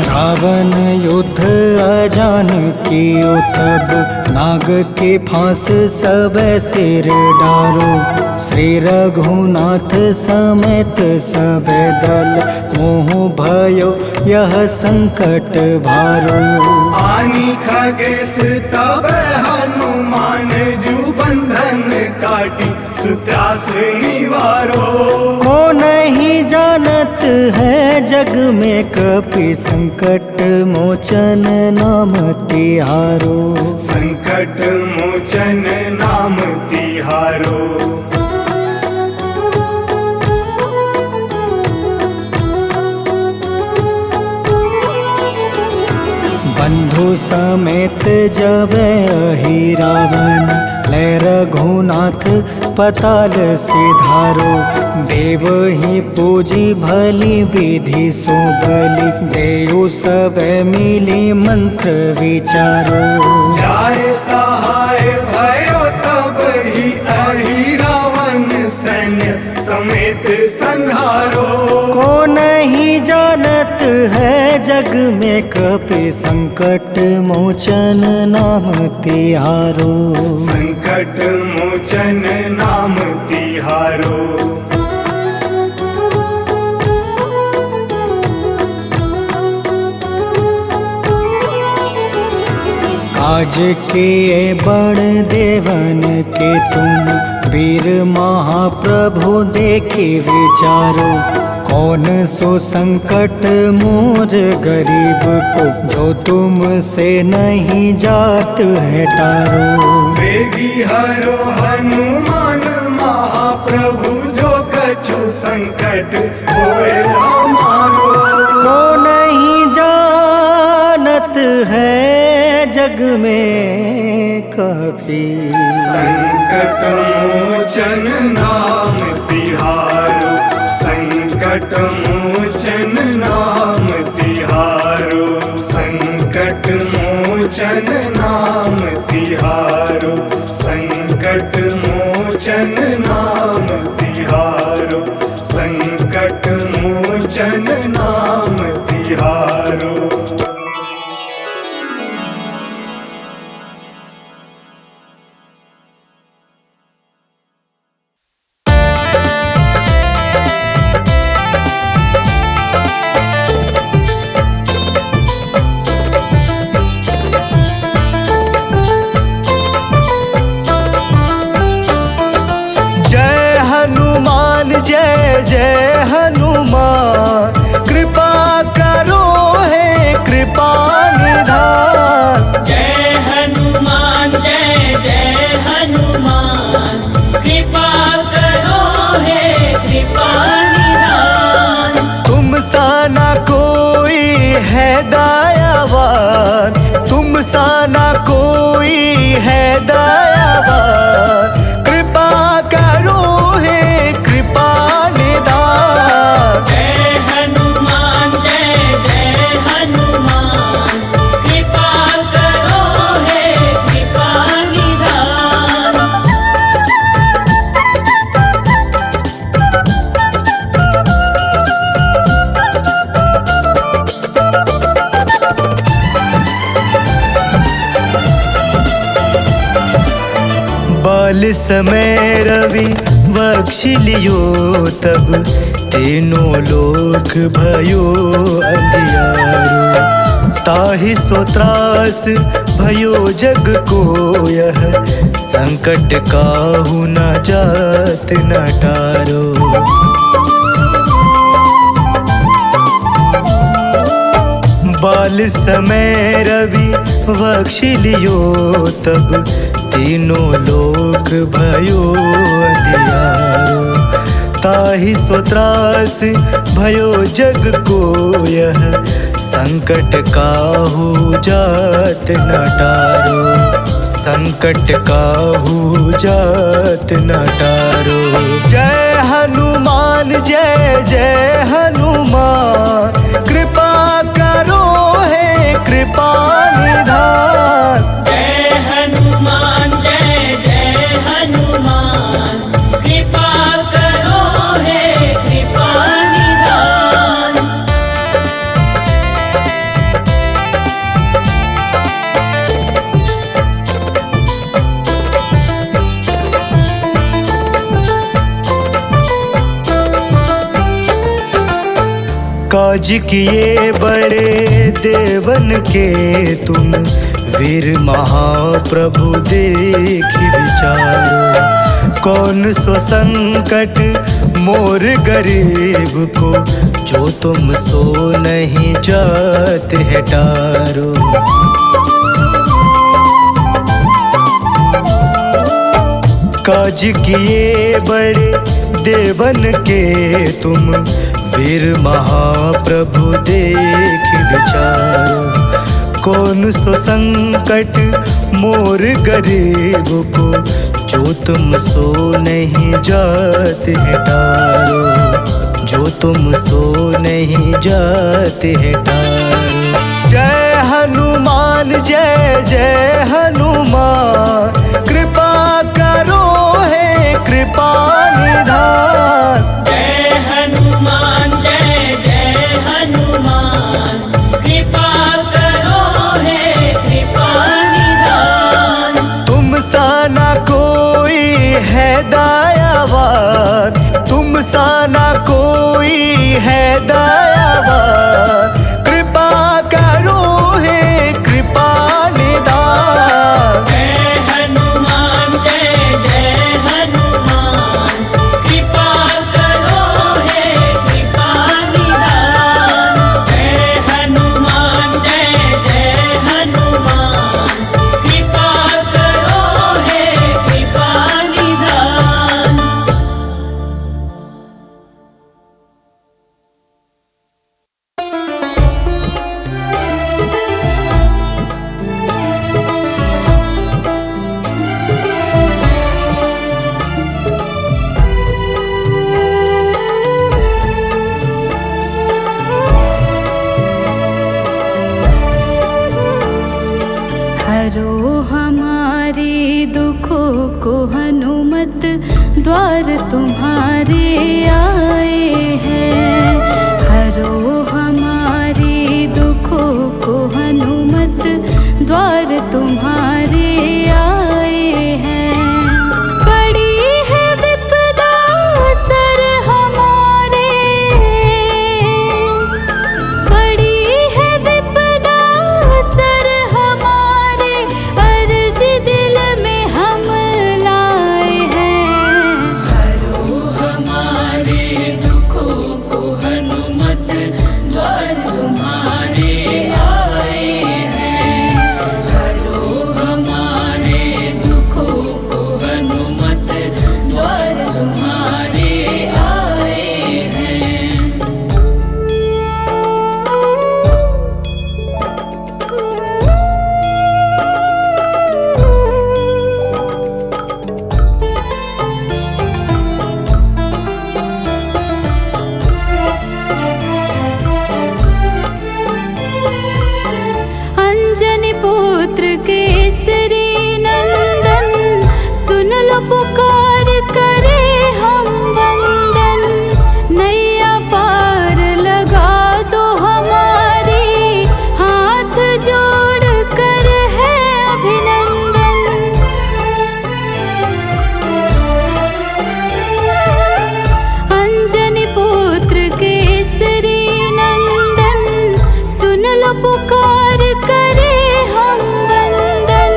रावण युद्ध अजान कियो तब, नाग के फांस सब सिर डारो। श्री रघुनाथ समेत सब दल, मोह भयो यह संकट भारो। आनी खगेश तब हनुमान, जू बंधन काटी सुत्रास निवारो। को नहीं जानत है जग में कपि, संकट मोचन नाम तिहारो। संकट मोचन नाम तिहारो। बंधु समेत जब अहि रावण, ले रघुनाथ पताल सिधारो। देव ही पूजी भली विधि सो बलि, देव सब मिली मंत्र विचारो। जाय सहाय भयो तब ही अहि रावण, सैन्य समेत संहारो। को नहीं जानत है जग में कपि, संकट मोचन नाम तिहारो। संकट मोचन नाम तिहारो। काज किए बड़ देवन के तुम, वीर महाप्रभु देखे विचारो। कौन सो संकट मोर गरीब को, जो तुमसे नहीं जात है टारो। वेगी हरो हनुमान महाप्रभु, जो कछु संकट होए हमारो। को नहीं जानत है जग में कपि, संकट मोचन नाम तिहारो। संकट मोचन नाम तिहारो। संकट मोचन नाम तिहारो। संकट मोचन नाम तिहारो, संकट मोचन नाम तिहारो। जय जय हनुमान, कृपा करो हे कृपा निधान। जय हनुमान जय जय हनुमान, कृपा करो हे कृपा निधान। तुम सा ना कोई है दयावान, तुम सा ना कोई है दयावान, कृपा करो हे कृपा निधान। जय हनुमान जय जय हनुमान, कृपा करो हे कृपा निधान। बाल समय रवि बख्श लियो तब, तीनों लोक भयो अंधियारो। ताहि सो त्रास भयो जग को यह, संकट काहू न जात न टारो। बाल समय रवि बख्श लियो तब, तीनों लोक भयो अंधियारो। ताहि सो त्रास भयो जग को यह, संकट काहू जात न टारो, संकट काहू जात न टारो। जय हनुमान जय जय हनुमान, कृपा करो हे कृपा निधान। जय हनुमान जय जय हनुमान, कृपा करो हे कृपा निधान। काज किए बड़े देवन के तुम, वीर महाप्रभु देखि विचारो। कौन सो संकट मोर गरीब को, जो तुम सो नहीं जात है टारो। काज किए बड़े देवन के तुम, वीर महाप्रभु देखि विचारो। कौन सो संकट मोर गरीब को, जो तुम सो नहीं जात है टारो, जो तुम सो नहीं जात है टारो। जय हनुमान जय जय हनुमान, कृपा करो हे कृपा निधान। जय हनुमान जय जय हनुमान, कृपा करो हे कृपा निधान। तुम सा ना कोई है दयावान, तुम सा ना कोई है दयावान, कृपा करो हे कृपा निधान। जय हनुमान जय जय हनुमान, कृपा करो हे कृपा निधान। जय हनुमान जय जय हनुमान, कृपा करो हे कृपा निधान। हरो हमारे हमारे दुखों को हनुमत द्वार तुम्हारे आए हैं। हरो हमारे दुखों को हनुमत द्वार तुम्हारे आए हैं। बड़ी है विपदा सर हमारे, बड़ी है विपदा सर हमारे, अर्ज दिल में हम लाए हैं। हरो हमारे दुखों को हनुमत द्वार तुम्हारे आए हैं। हरो हमारे दुखों को हनुमत द्वार तुम्हारे आए हैं। अंजनी पुत्र केसरी नंदन, सुन लो पुकार करे हम वंदन। नैया पार लगा दो हमारी, हाथ जोड़ कर है अभिनंदन। अंजनी पुत्र केसरी नंदन, सुन लो पुकार करे हम वंदन।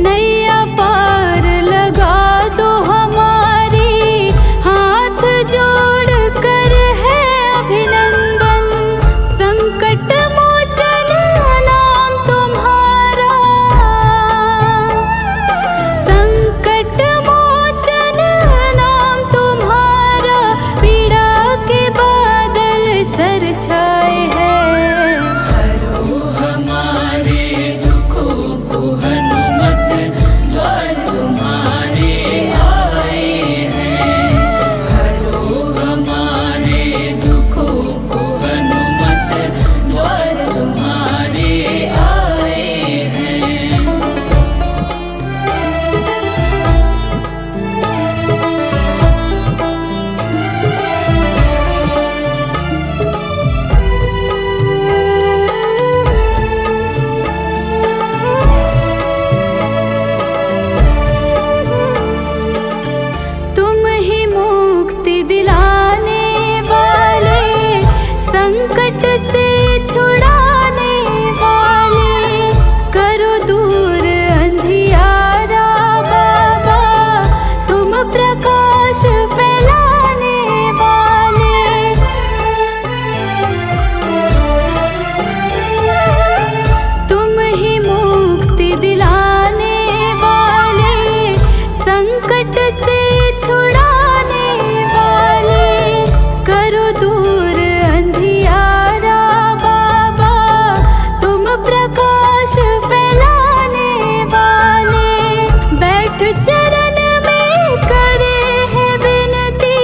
नैया पार लगा दो हमारी, हाथ जोड़ कर है अभिनंदन। संकट मोचन नाम तुम्हारा, संकट मोचन नाम तुम्हारा, पीड़ा के बादल सर छाए हैं। हरो हमारे दुखों को हनुमत द्वार तुम्हारे आए हैं। हरो हमारे दुखों को हनुमत द्वार तुम्हारे आए हैं। तुम ही मुक्ति दिलाने वाले, संकट से छुड़ाने वाले। करो दूर अंधियारा बाबा, तुम प्रकाश फैलाने वाले। तुम ही मुक्ति दिलाने वाले, संकट से छुड़ाने वाले। करो दूर अंधियारा बाबा, तुम प्रकाश फैलाने वाले। बैठ चरण में करे है विनती,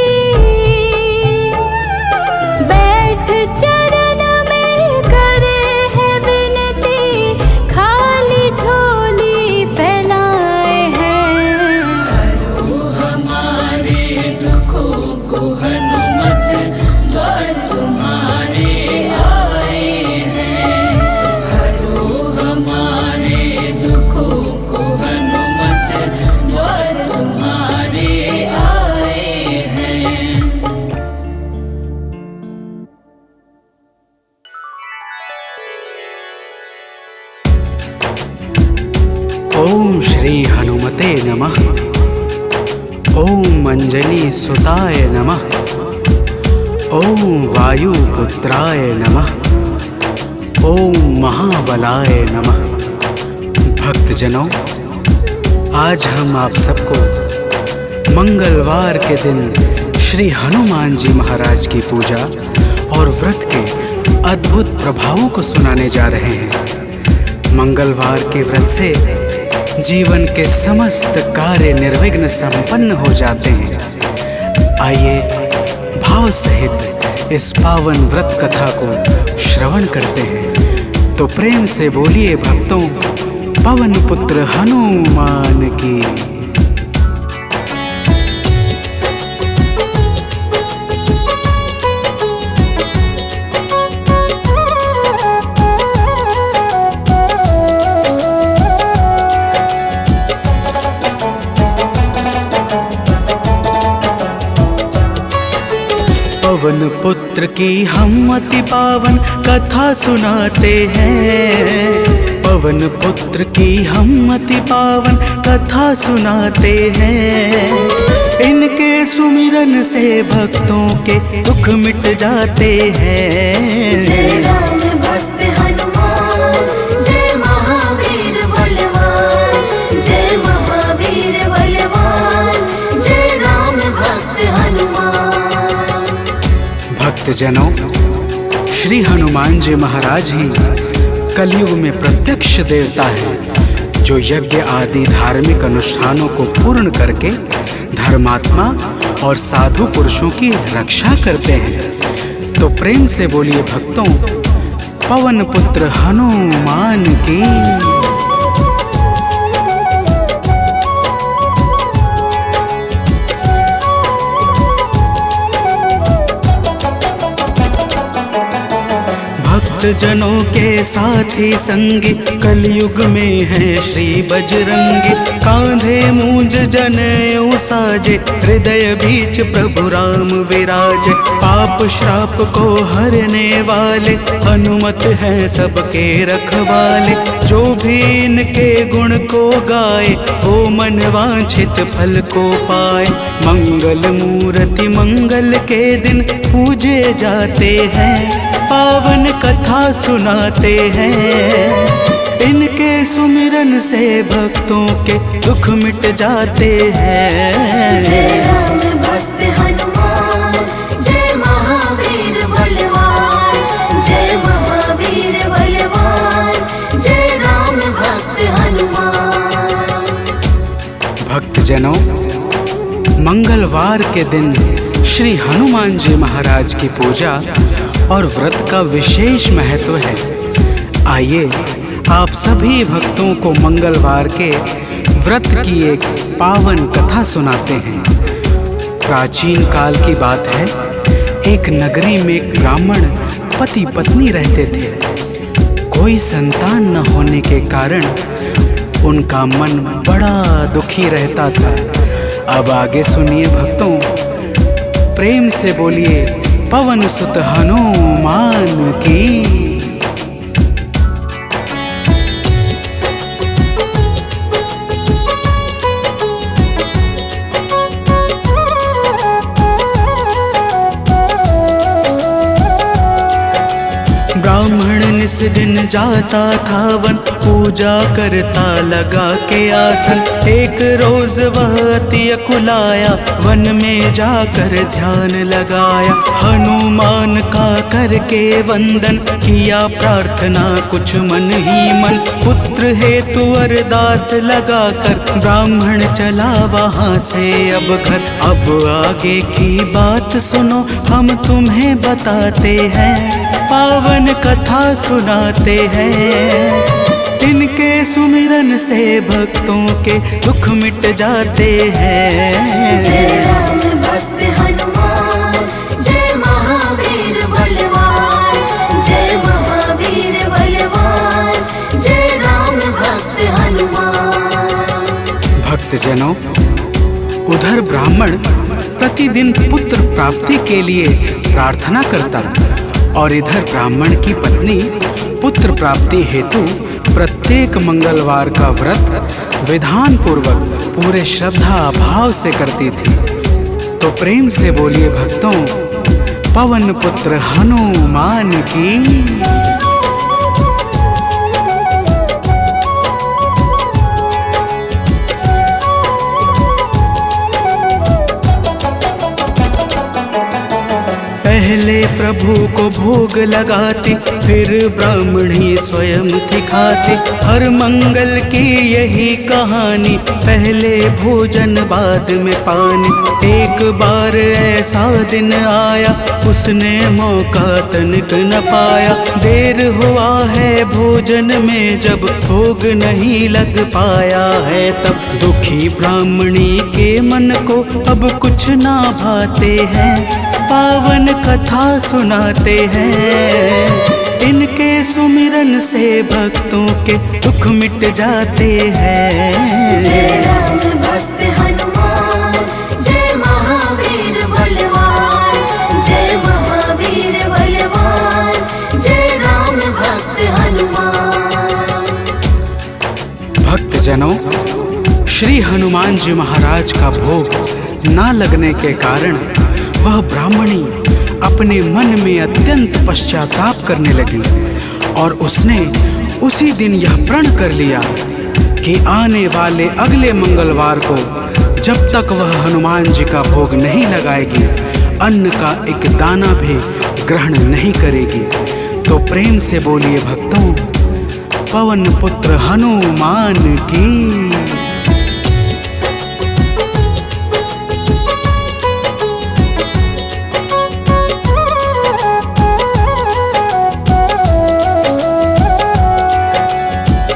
बैठ चरण में करे है विनती। खाली झोली फैलाए हैं। हरो हमारे दुखों को हनुमत द्वार तुम्हारे आए हैं। हरो हमारे दुखों को हनुमत द्वार तुम्हारे आए हैं। ओम श्री हनुमते नमः। ओम अंजनी सुताय नमः। ओम वायुपुत्राय नमः। ओम महाबलाय नमः। भक्तजनों, आज हम आप सबको मंगलवार के दिन श्री हनुमान जी महाराज की पूजा और व्रत के अद्भुत प्रभावों को सुनाने जा रहे हैं। मंगलवार के व्रत से जीवन के समस्त कार्य निर्विघ्न संपन्न हो जाते हैं। आइए भाव सहित इस पावन व्रत कथा को श्रवण करते हैं। तो प्रेम से बोलिए भक्तों, पवन पुत्र हनुमान की। पवन पुत्र की हम अति पावन कथा सुनाते हैं। पवन पुत्र की हम अति पावन कथा सुनाते हैं। इनके सुमिरन से भक्तों के दुख मिट जाते हैं। जय राम भक्त हनुमान, जय महावीर बलवान, जय महावीर बलवान, जय राम भक्त हनुमान। भक्तजनों, श्री हनुमान जी महाराज ही कलयुग में प्रत्यक्ष देवता है, जो यज्ञ आदि धार्मिक अनुष्ठानों को पूर्ण करके धर्मात्मा और साधु पुरुषों की रक्षा करते हैं। तो प्रेम से बोलिए भक्तों, पवन पुत्र हनुमान की। भक्तजनों के साथी संगी कलयुग में है श्री बजरंगी। कांधे मूंज जनेऊ साजे, हृदय बीच प्रभु राम विराजे। पाप श्राप को हरने वाले हनुमत है सबके रखवाले। जो भी इनके गुण को गाए, वो मन वांछित फल को पाए। मंगल मूर्ति मंगल के दिन पूजे जाते हैं, पावन कथा सुनाते हैं। इनके सुमिरन से भक्तों के दुख मिट जाते हैं। जय राम भक्त हनुमान, जय महावीर बलवान, जय महावीर बलवान, जय राम भक्त हनुमान। भक्तजनों, मंगलवार के दिन श्री हनुमान जी महाराज की पूजा और व्रत का विशेष महत्व है। आइए आप सभी भक्तों को मंगलवार के व्रत की एक पावन कथा सुनाते हैं। प्राचीन काल की बात है, एक नगरी में एक ब्राह्मण पति पत्नी रहते थे। कोई संतान न होने के कारण उनका मन बड़ा दुखी रहता था। अब आगे सुनिए भक्तों, प्रेम से बोलिए पवन सुत हनुमान की। ब्राह्मण निस दिन जाता था वन, पूजा करता लगा के आसन। एक रोज वह अति अकुलाया, वन में जाकर ध्यान लगाया। हनुमान का करके वंदन, किया प्रार्थना कुछ मन ही मन। पुत्र हेतु अरदास लगाकर, ब्राह्मण चला वहाँ से अब घर। अब आगे की बात सुनो, हम तुम्हें बताते हैं, पावन कथा सुनाते हैं। इनके सुमिरन से भक्तों के दुख मिट जाते हैं। जय राम भक्त हनुमान, जय महावीर बलवान, जय महावीर बलवान, जय राम भक्त हनुमान। भक्तजनों, उधर ब्राह्मण प्रतिदिन पुत्र प्राप्ति के लिए प्रार्थना करता और इधर ब्राह्मण की पत्नी पुत्र प्राप्ति हेतु प्रत्येक मंगलवार का व्रत विधान पूर्वक पूरे श्रद्धा भाव से करती थी। तो प्रेम से बोलिए भक्तों, पवन पुत्र हनुमान की। पहले प्रभु को भोग लगाते, फिर ब्राह्मणी स्वयं थी खाते। हर मंगल की यही कहानी, पहले भोजन बाद में पानी। एक बार ऐसा दिन आया, उसने मौका तनिक न पाया। देर हुआ है भोजन में, जब भोग नहीं लग पाया है तब। दुखी ब्राह्मणी के मन को अब कुछ ना भाते हैं, पावन कथा सुनाते हैं। इनके सुमिरन से भक्तों के दुख मिट जाते हैं। जय राम भक्त हनुमान, जय महावीर बलवान, जय महावीर बलवान, जय राम भक्त हनुमान। भक्तजनों, श्री हनुमान जी महाराज का भोग ना लगने के कारण वह ब्राह्मणी अपने मन में अत्यंत पश्चाताप करने लगी और उसने उसी दिन यह प्रण कर लिया कि आने वाले अगले मंगलवार को जब तक वह हनुमान जी का भोग नहीं लगाएगी, अन्न का एक दाना भी ग्रहण नहीं करेगी। तो प्रेम से बोलिए भक्तों, पवन पुत्र हनुमान की।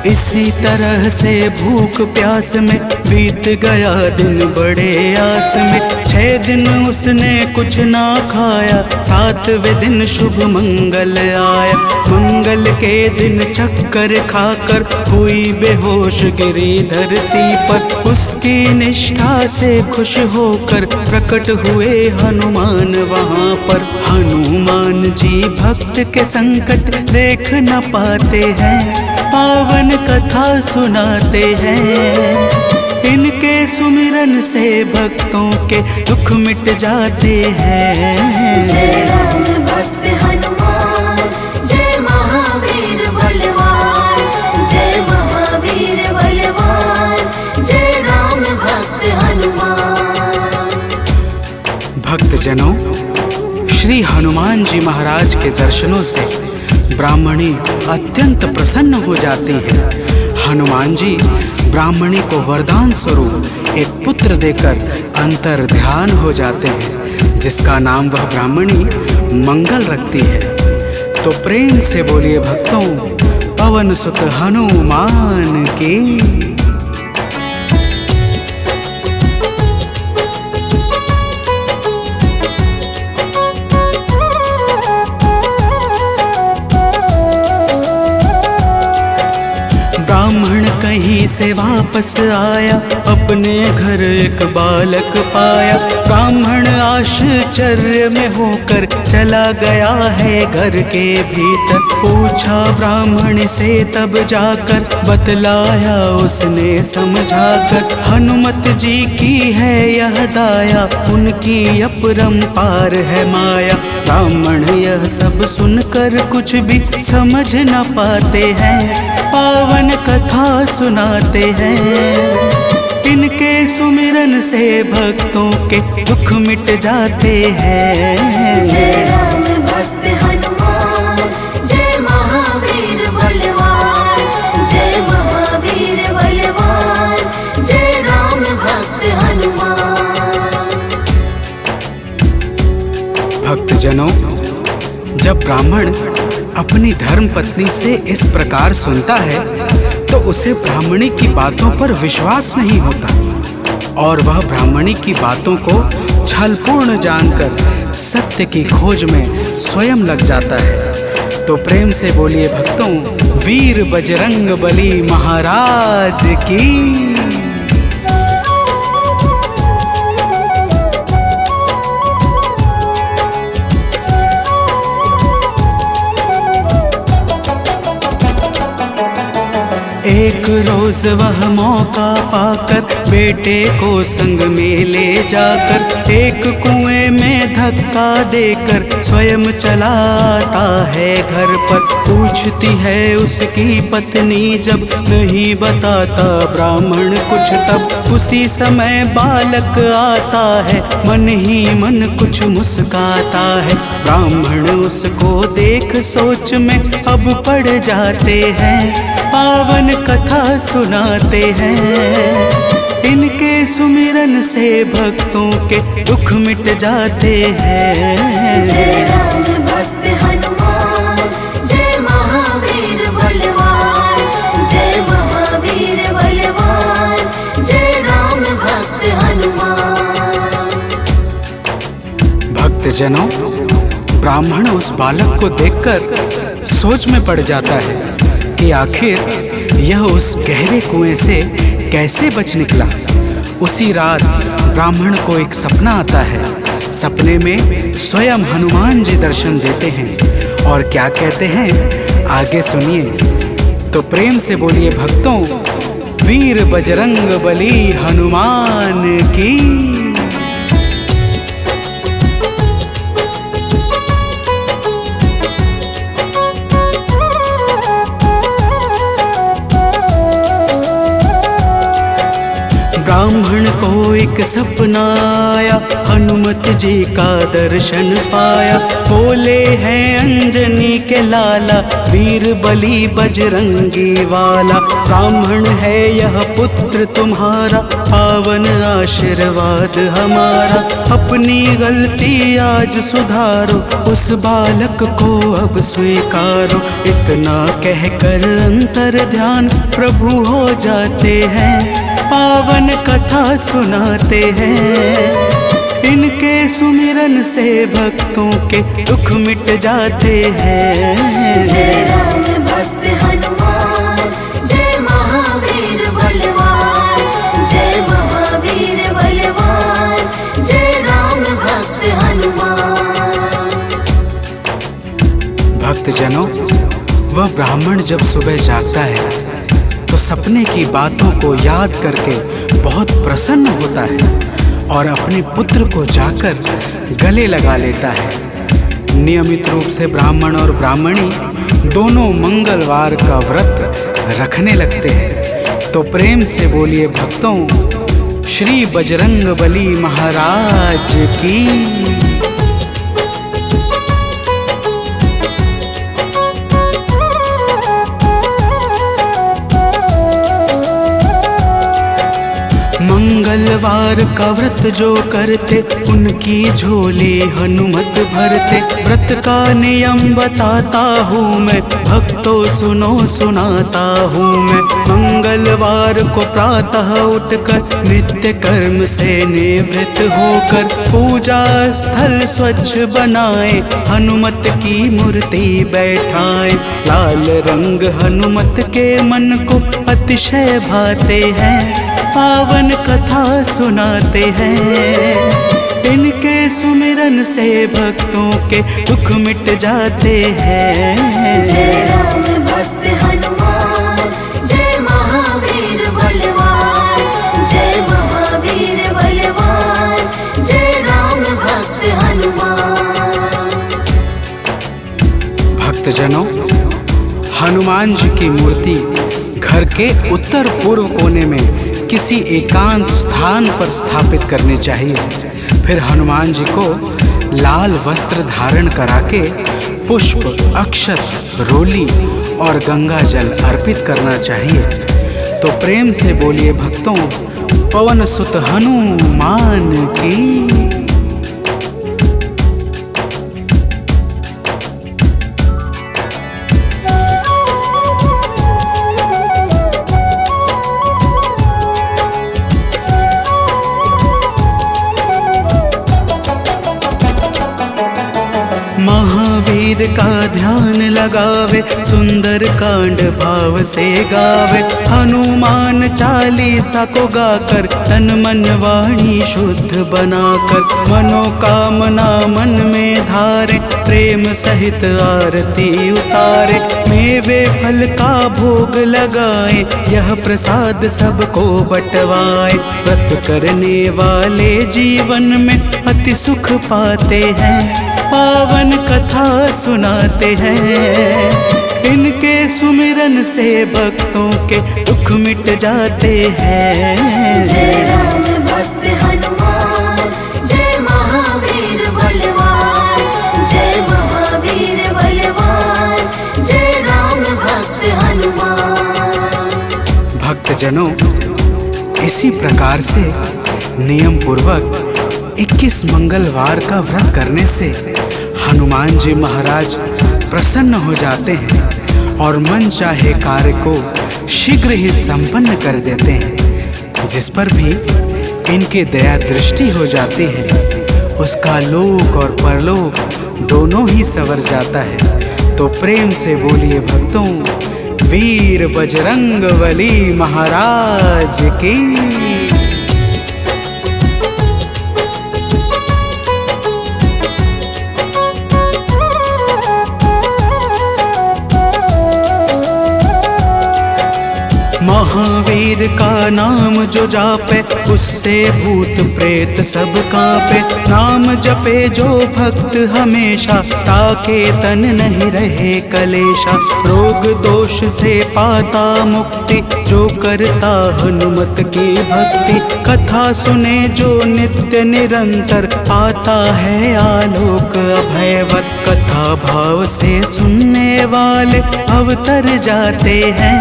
इसी तरह से भूख प्यास में बीत गया दिन बड़े आस में। 6 दिन उसने कुछ ना खाया, 7वें दिन शुभ मंगल आया। मंगल के दिन चक्कर खाकर हुई बेहोश गिरी धरती पर। उसकी निष्ठा से खुश होकर प्रकट हुए हनुमान वहाँ पर। हनुमान जी भक्त के संकट देख न पाते हैं, पावन कथा सुनाते हैं। इनके सुमिरन से भक्तों के दुख मिट जाते हैं। जय राम भक्त हनुमान, जय महावीर बलवान, जय महावीर बलवान, जय राम भक्त हनुमान। भक्तजनों, श्री हनुमान जी महाराज के दर्शनों से ब्राह्मणी अत्यंत प्रसन्न हो जाती है। हनुमान जी ब्राह्मणी को वरदान स्वरूप एक पुत्र देकर अंतर ध्यान हो जाते हैं, जिसका नाम वह ब्राह्मणी मंगल रखती है। तो प्रेम से बोलिए भक्तों, पवन सुत हनुमान की। ब्राह्मण कहीं से वापस आया, अपने घर एक बालक पाया। ब्राह्मण आश्चर्य में होकर चला गया है घर के भीतर। पूछा ब्राह्मण से तब जाकर, बतलाया उसने समझाकर। हनुमत जी की है यह दाया, उनकी अपरंपार है माया। ब्राह्मण यह सब सुनकर कुछ भी समझ न पाते हैं, पावन कथा सुनाते हैं। इनके सुमिरन से भक्तों के दुख मिट जाते हैं। जय राम भक्त हनुमान, जय महावीर बलवान, जय महावीर बलवान, जय राम भक्त हनुमान। भक्तजनों, जब ब्राह्मण अपनी धर्म पत्नी से इस प्रकार सुनता है तो उसे ब्राह्मणी की बातों पर विश्वास नहीं होता और वह ब्राह्मणी की बातों को छलपूर्ण जानकर सत्य की खोज में स्वयं लग जाता है। तो प्रेम से बोलिए भक्तों, वीर बजरंग बली महाराज की। एक रोज वह मौका पाकर बेटे को संग में ले जाकर एक कुएं में धक्का देकर स्वयं चलाता है घर पर। पूछती है उसकी पत्नी जब नहीं बताता ब्राह्मण कुछ, तब उसी समय बालक आता है मन ही मन कुछ मुस्काता है। ब्राह्मण उसको देख सोच में अब पड़ जाते हैं, पावन कथा सुनाते हैं। इनके सुमिरन से भक्तों के दुख मिट जाते हैं। जय राम भक्त हनुमान, जय महावीर बलवान, जय महावीर बलवान, जय राम भक्त हनुमान। भक्तजनों, ब्राह्मण उस बालक को देखकर सोच में पड़ जाता है कि आखिर यह उस गहरे कुएं से कैसे बच निकला। उसी रात ब्राह्मण को एक सपना आता है। सपने में स्वयं हनुमान जी दर्शन देते हैं और क्या कहते हैं आगे सुनिए। तो प्रेम से बोलिए भक्तों, वीर बजरंग बली हनुमान की। ब्राह्मण को एक सपना आया, हनुमत जी का दर्शन पाया। बोले हैं अंजनी के लाला, वीर बली बजरंगी वाला। ब्राह्मण है यह पुत्र तुम्हारा, पावन आशीर्वाद हमारा। अपनी गलती आज सुधारो, उस बालक को अब स्वीकारो। इतना कहकर अंतर ध्यान प्रभु हो जाते हैं, पावन कथा सुनाते हैं। इनके सुमिरन से भक्तों के दुख मिट जाते हैं। जय राम भक्त हनुमान, जय महावीर बलवान, जय महावीर बलवान, जय राम भक्त हनुमान। भक्तजनों, वह ब्राह्मण जब सुबह जागता है तो सपने की बातों को याद करके बहुत प्रसन्न होता है और अपने पुत्र को जाकर गले लगा लेता है। नियमित रूप से ब्राह्मण और ब्राह्मणी दोनों मंगलवार का व्रत रखने लगते हैं। तो प्रेम से बोलिए भक्तों, श्री बजरंग बली महाराज की। मंगलवार का व्रत जो करते उनकी झोली हनुमत भरते। व्रत का नियम बताता हूँ मैं, भक्तों सुनो सुनाता हूँ मैं। मंगलवार को प्रातः उठकर नित्य कर्म से निवृत्त होकर पूजा स्थल स्वच्छ बनाए, हनुमत की मूर्ति बैठाए। लाल रंग हनुमत के मन को अतिशय भाते हैं, पावन कथा सुनाते हैं। इनके सुमिरन से भक्तों के दुख मिट जाते हैं। जय राम भक्त हनुमान, जय महावीर बलवान, जय महावीर बलवान, जय राम भक्त हनुमान। भक्तजनों, हनुमान जी की मूर्ति घर के उत्तर पूर्व कोने में किसी एकांत स्थान पर स्थापित करनी चाहिए। फिर हनुमान जी को लाल वस्त्र धारण करा के पुष्प, अक्षत, रोली और गंगा जल अर्पित करना चाहिए। तो प्रेम से बोलिए भक्तों, पवन सुत हनुमान की। महावीर का ध्यान लगावे, सुंदर कांड भाव से गावे। हनुमान चालीसा को गाकर तन मन वाणी शुद्ध बनाकर, मनोकामना मन में धारे, प्रेम सहित आरती उतारे। मेवे फल का भोग लगाए, यह प्रसाद सबको बंटवाए। व्रत करने वाले जीवन में अति सुख पाते हैं, पावन कथा सुनाते हैं। इनके सुमिरन से भक्तों के दुख मिट जाते हैं। जय राम भक्त हनुमान, जय महावीर बलवान, जय महावीर बलवान, जय राम भक्त हनुमान। भक्तजनों, इसी प्रकार से नियम पूर्वक 21 मंगलवार का व्रत करने से हनुमान जी महाराज प्रसन्न हो जाते हैं और मन चाहे कार्य को शीघ्र ही संपन्न कर देते हैं। जिस पर भी इनके दया दृष्टि हो जाती है, उसका लोक और परलोक दोनों ही संवर जाता है। तो प्रेम से बोलिए भक्तों, वीर बजरंगबली महाराज की। महावीर का नाम जो जापे, उससे भूत प्रेत सब कांपे। नाम जपे जो भक्त हमेशा, ताके तन नहीं रहे कलेशा। रोग दोष से पाता मुक्ति, जो करता हनुमत की भक्ति। कथा सुने जो नित्य निरंतर, पाता है आलोक अभयवत। कथा भाव से सुनने वाले अवतर जाते हैं,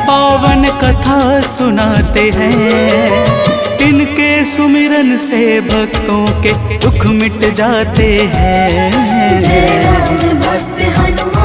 पावन कथा सुनाते हैं। इनके सुमिरन से भक्तों के दुख मिट जाते हैं। जय राम भक्त हनुमान।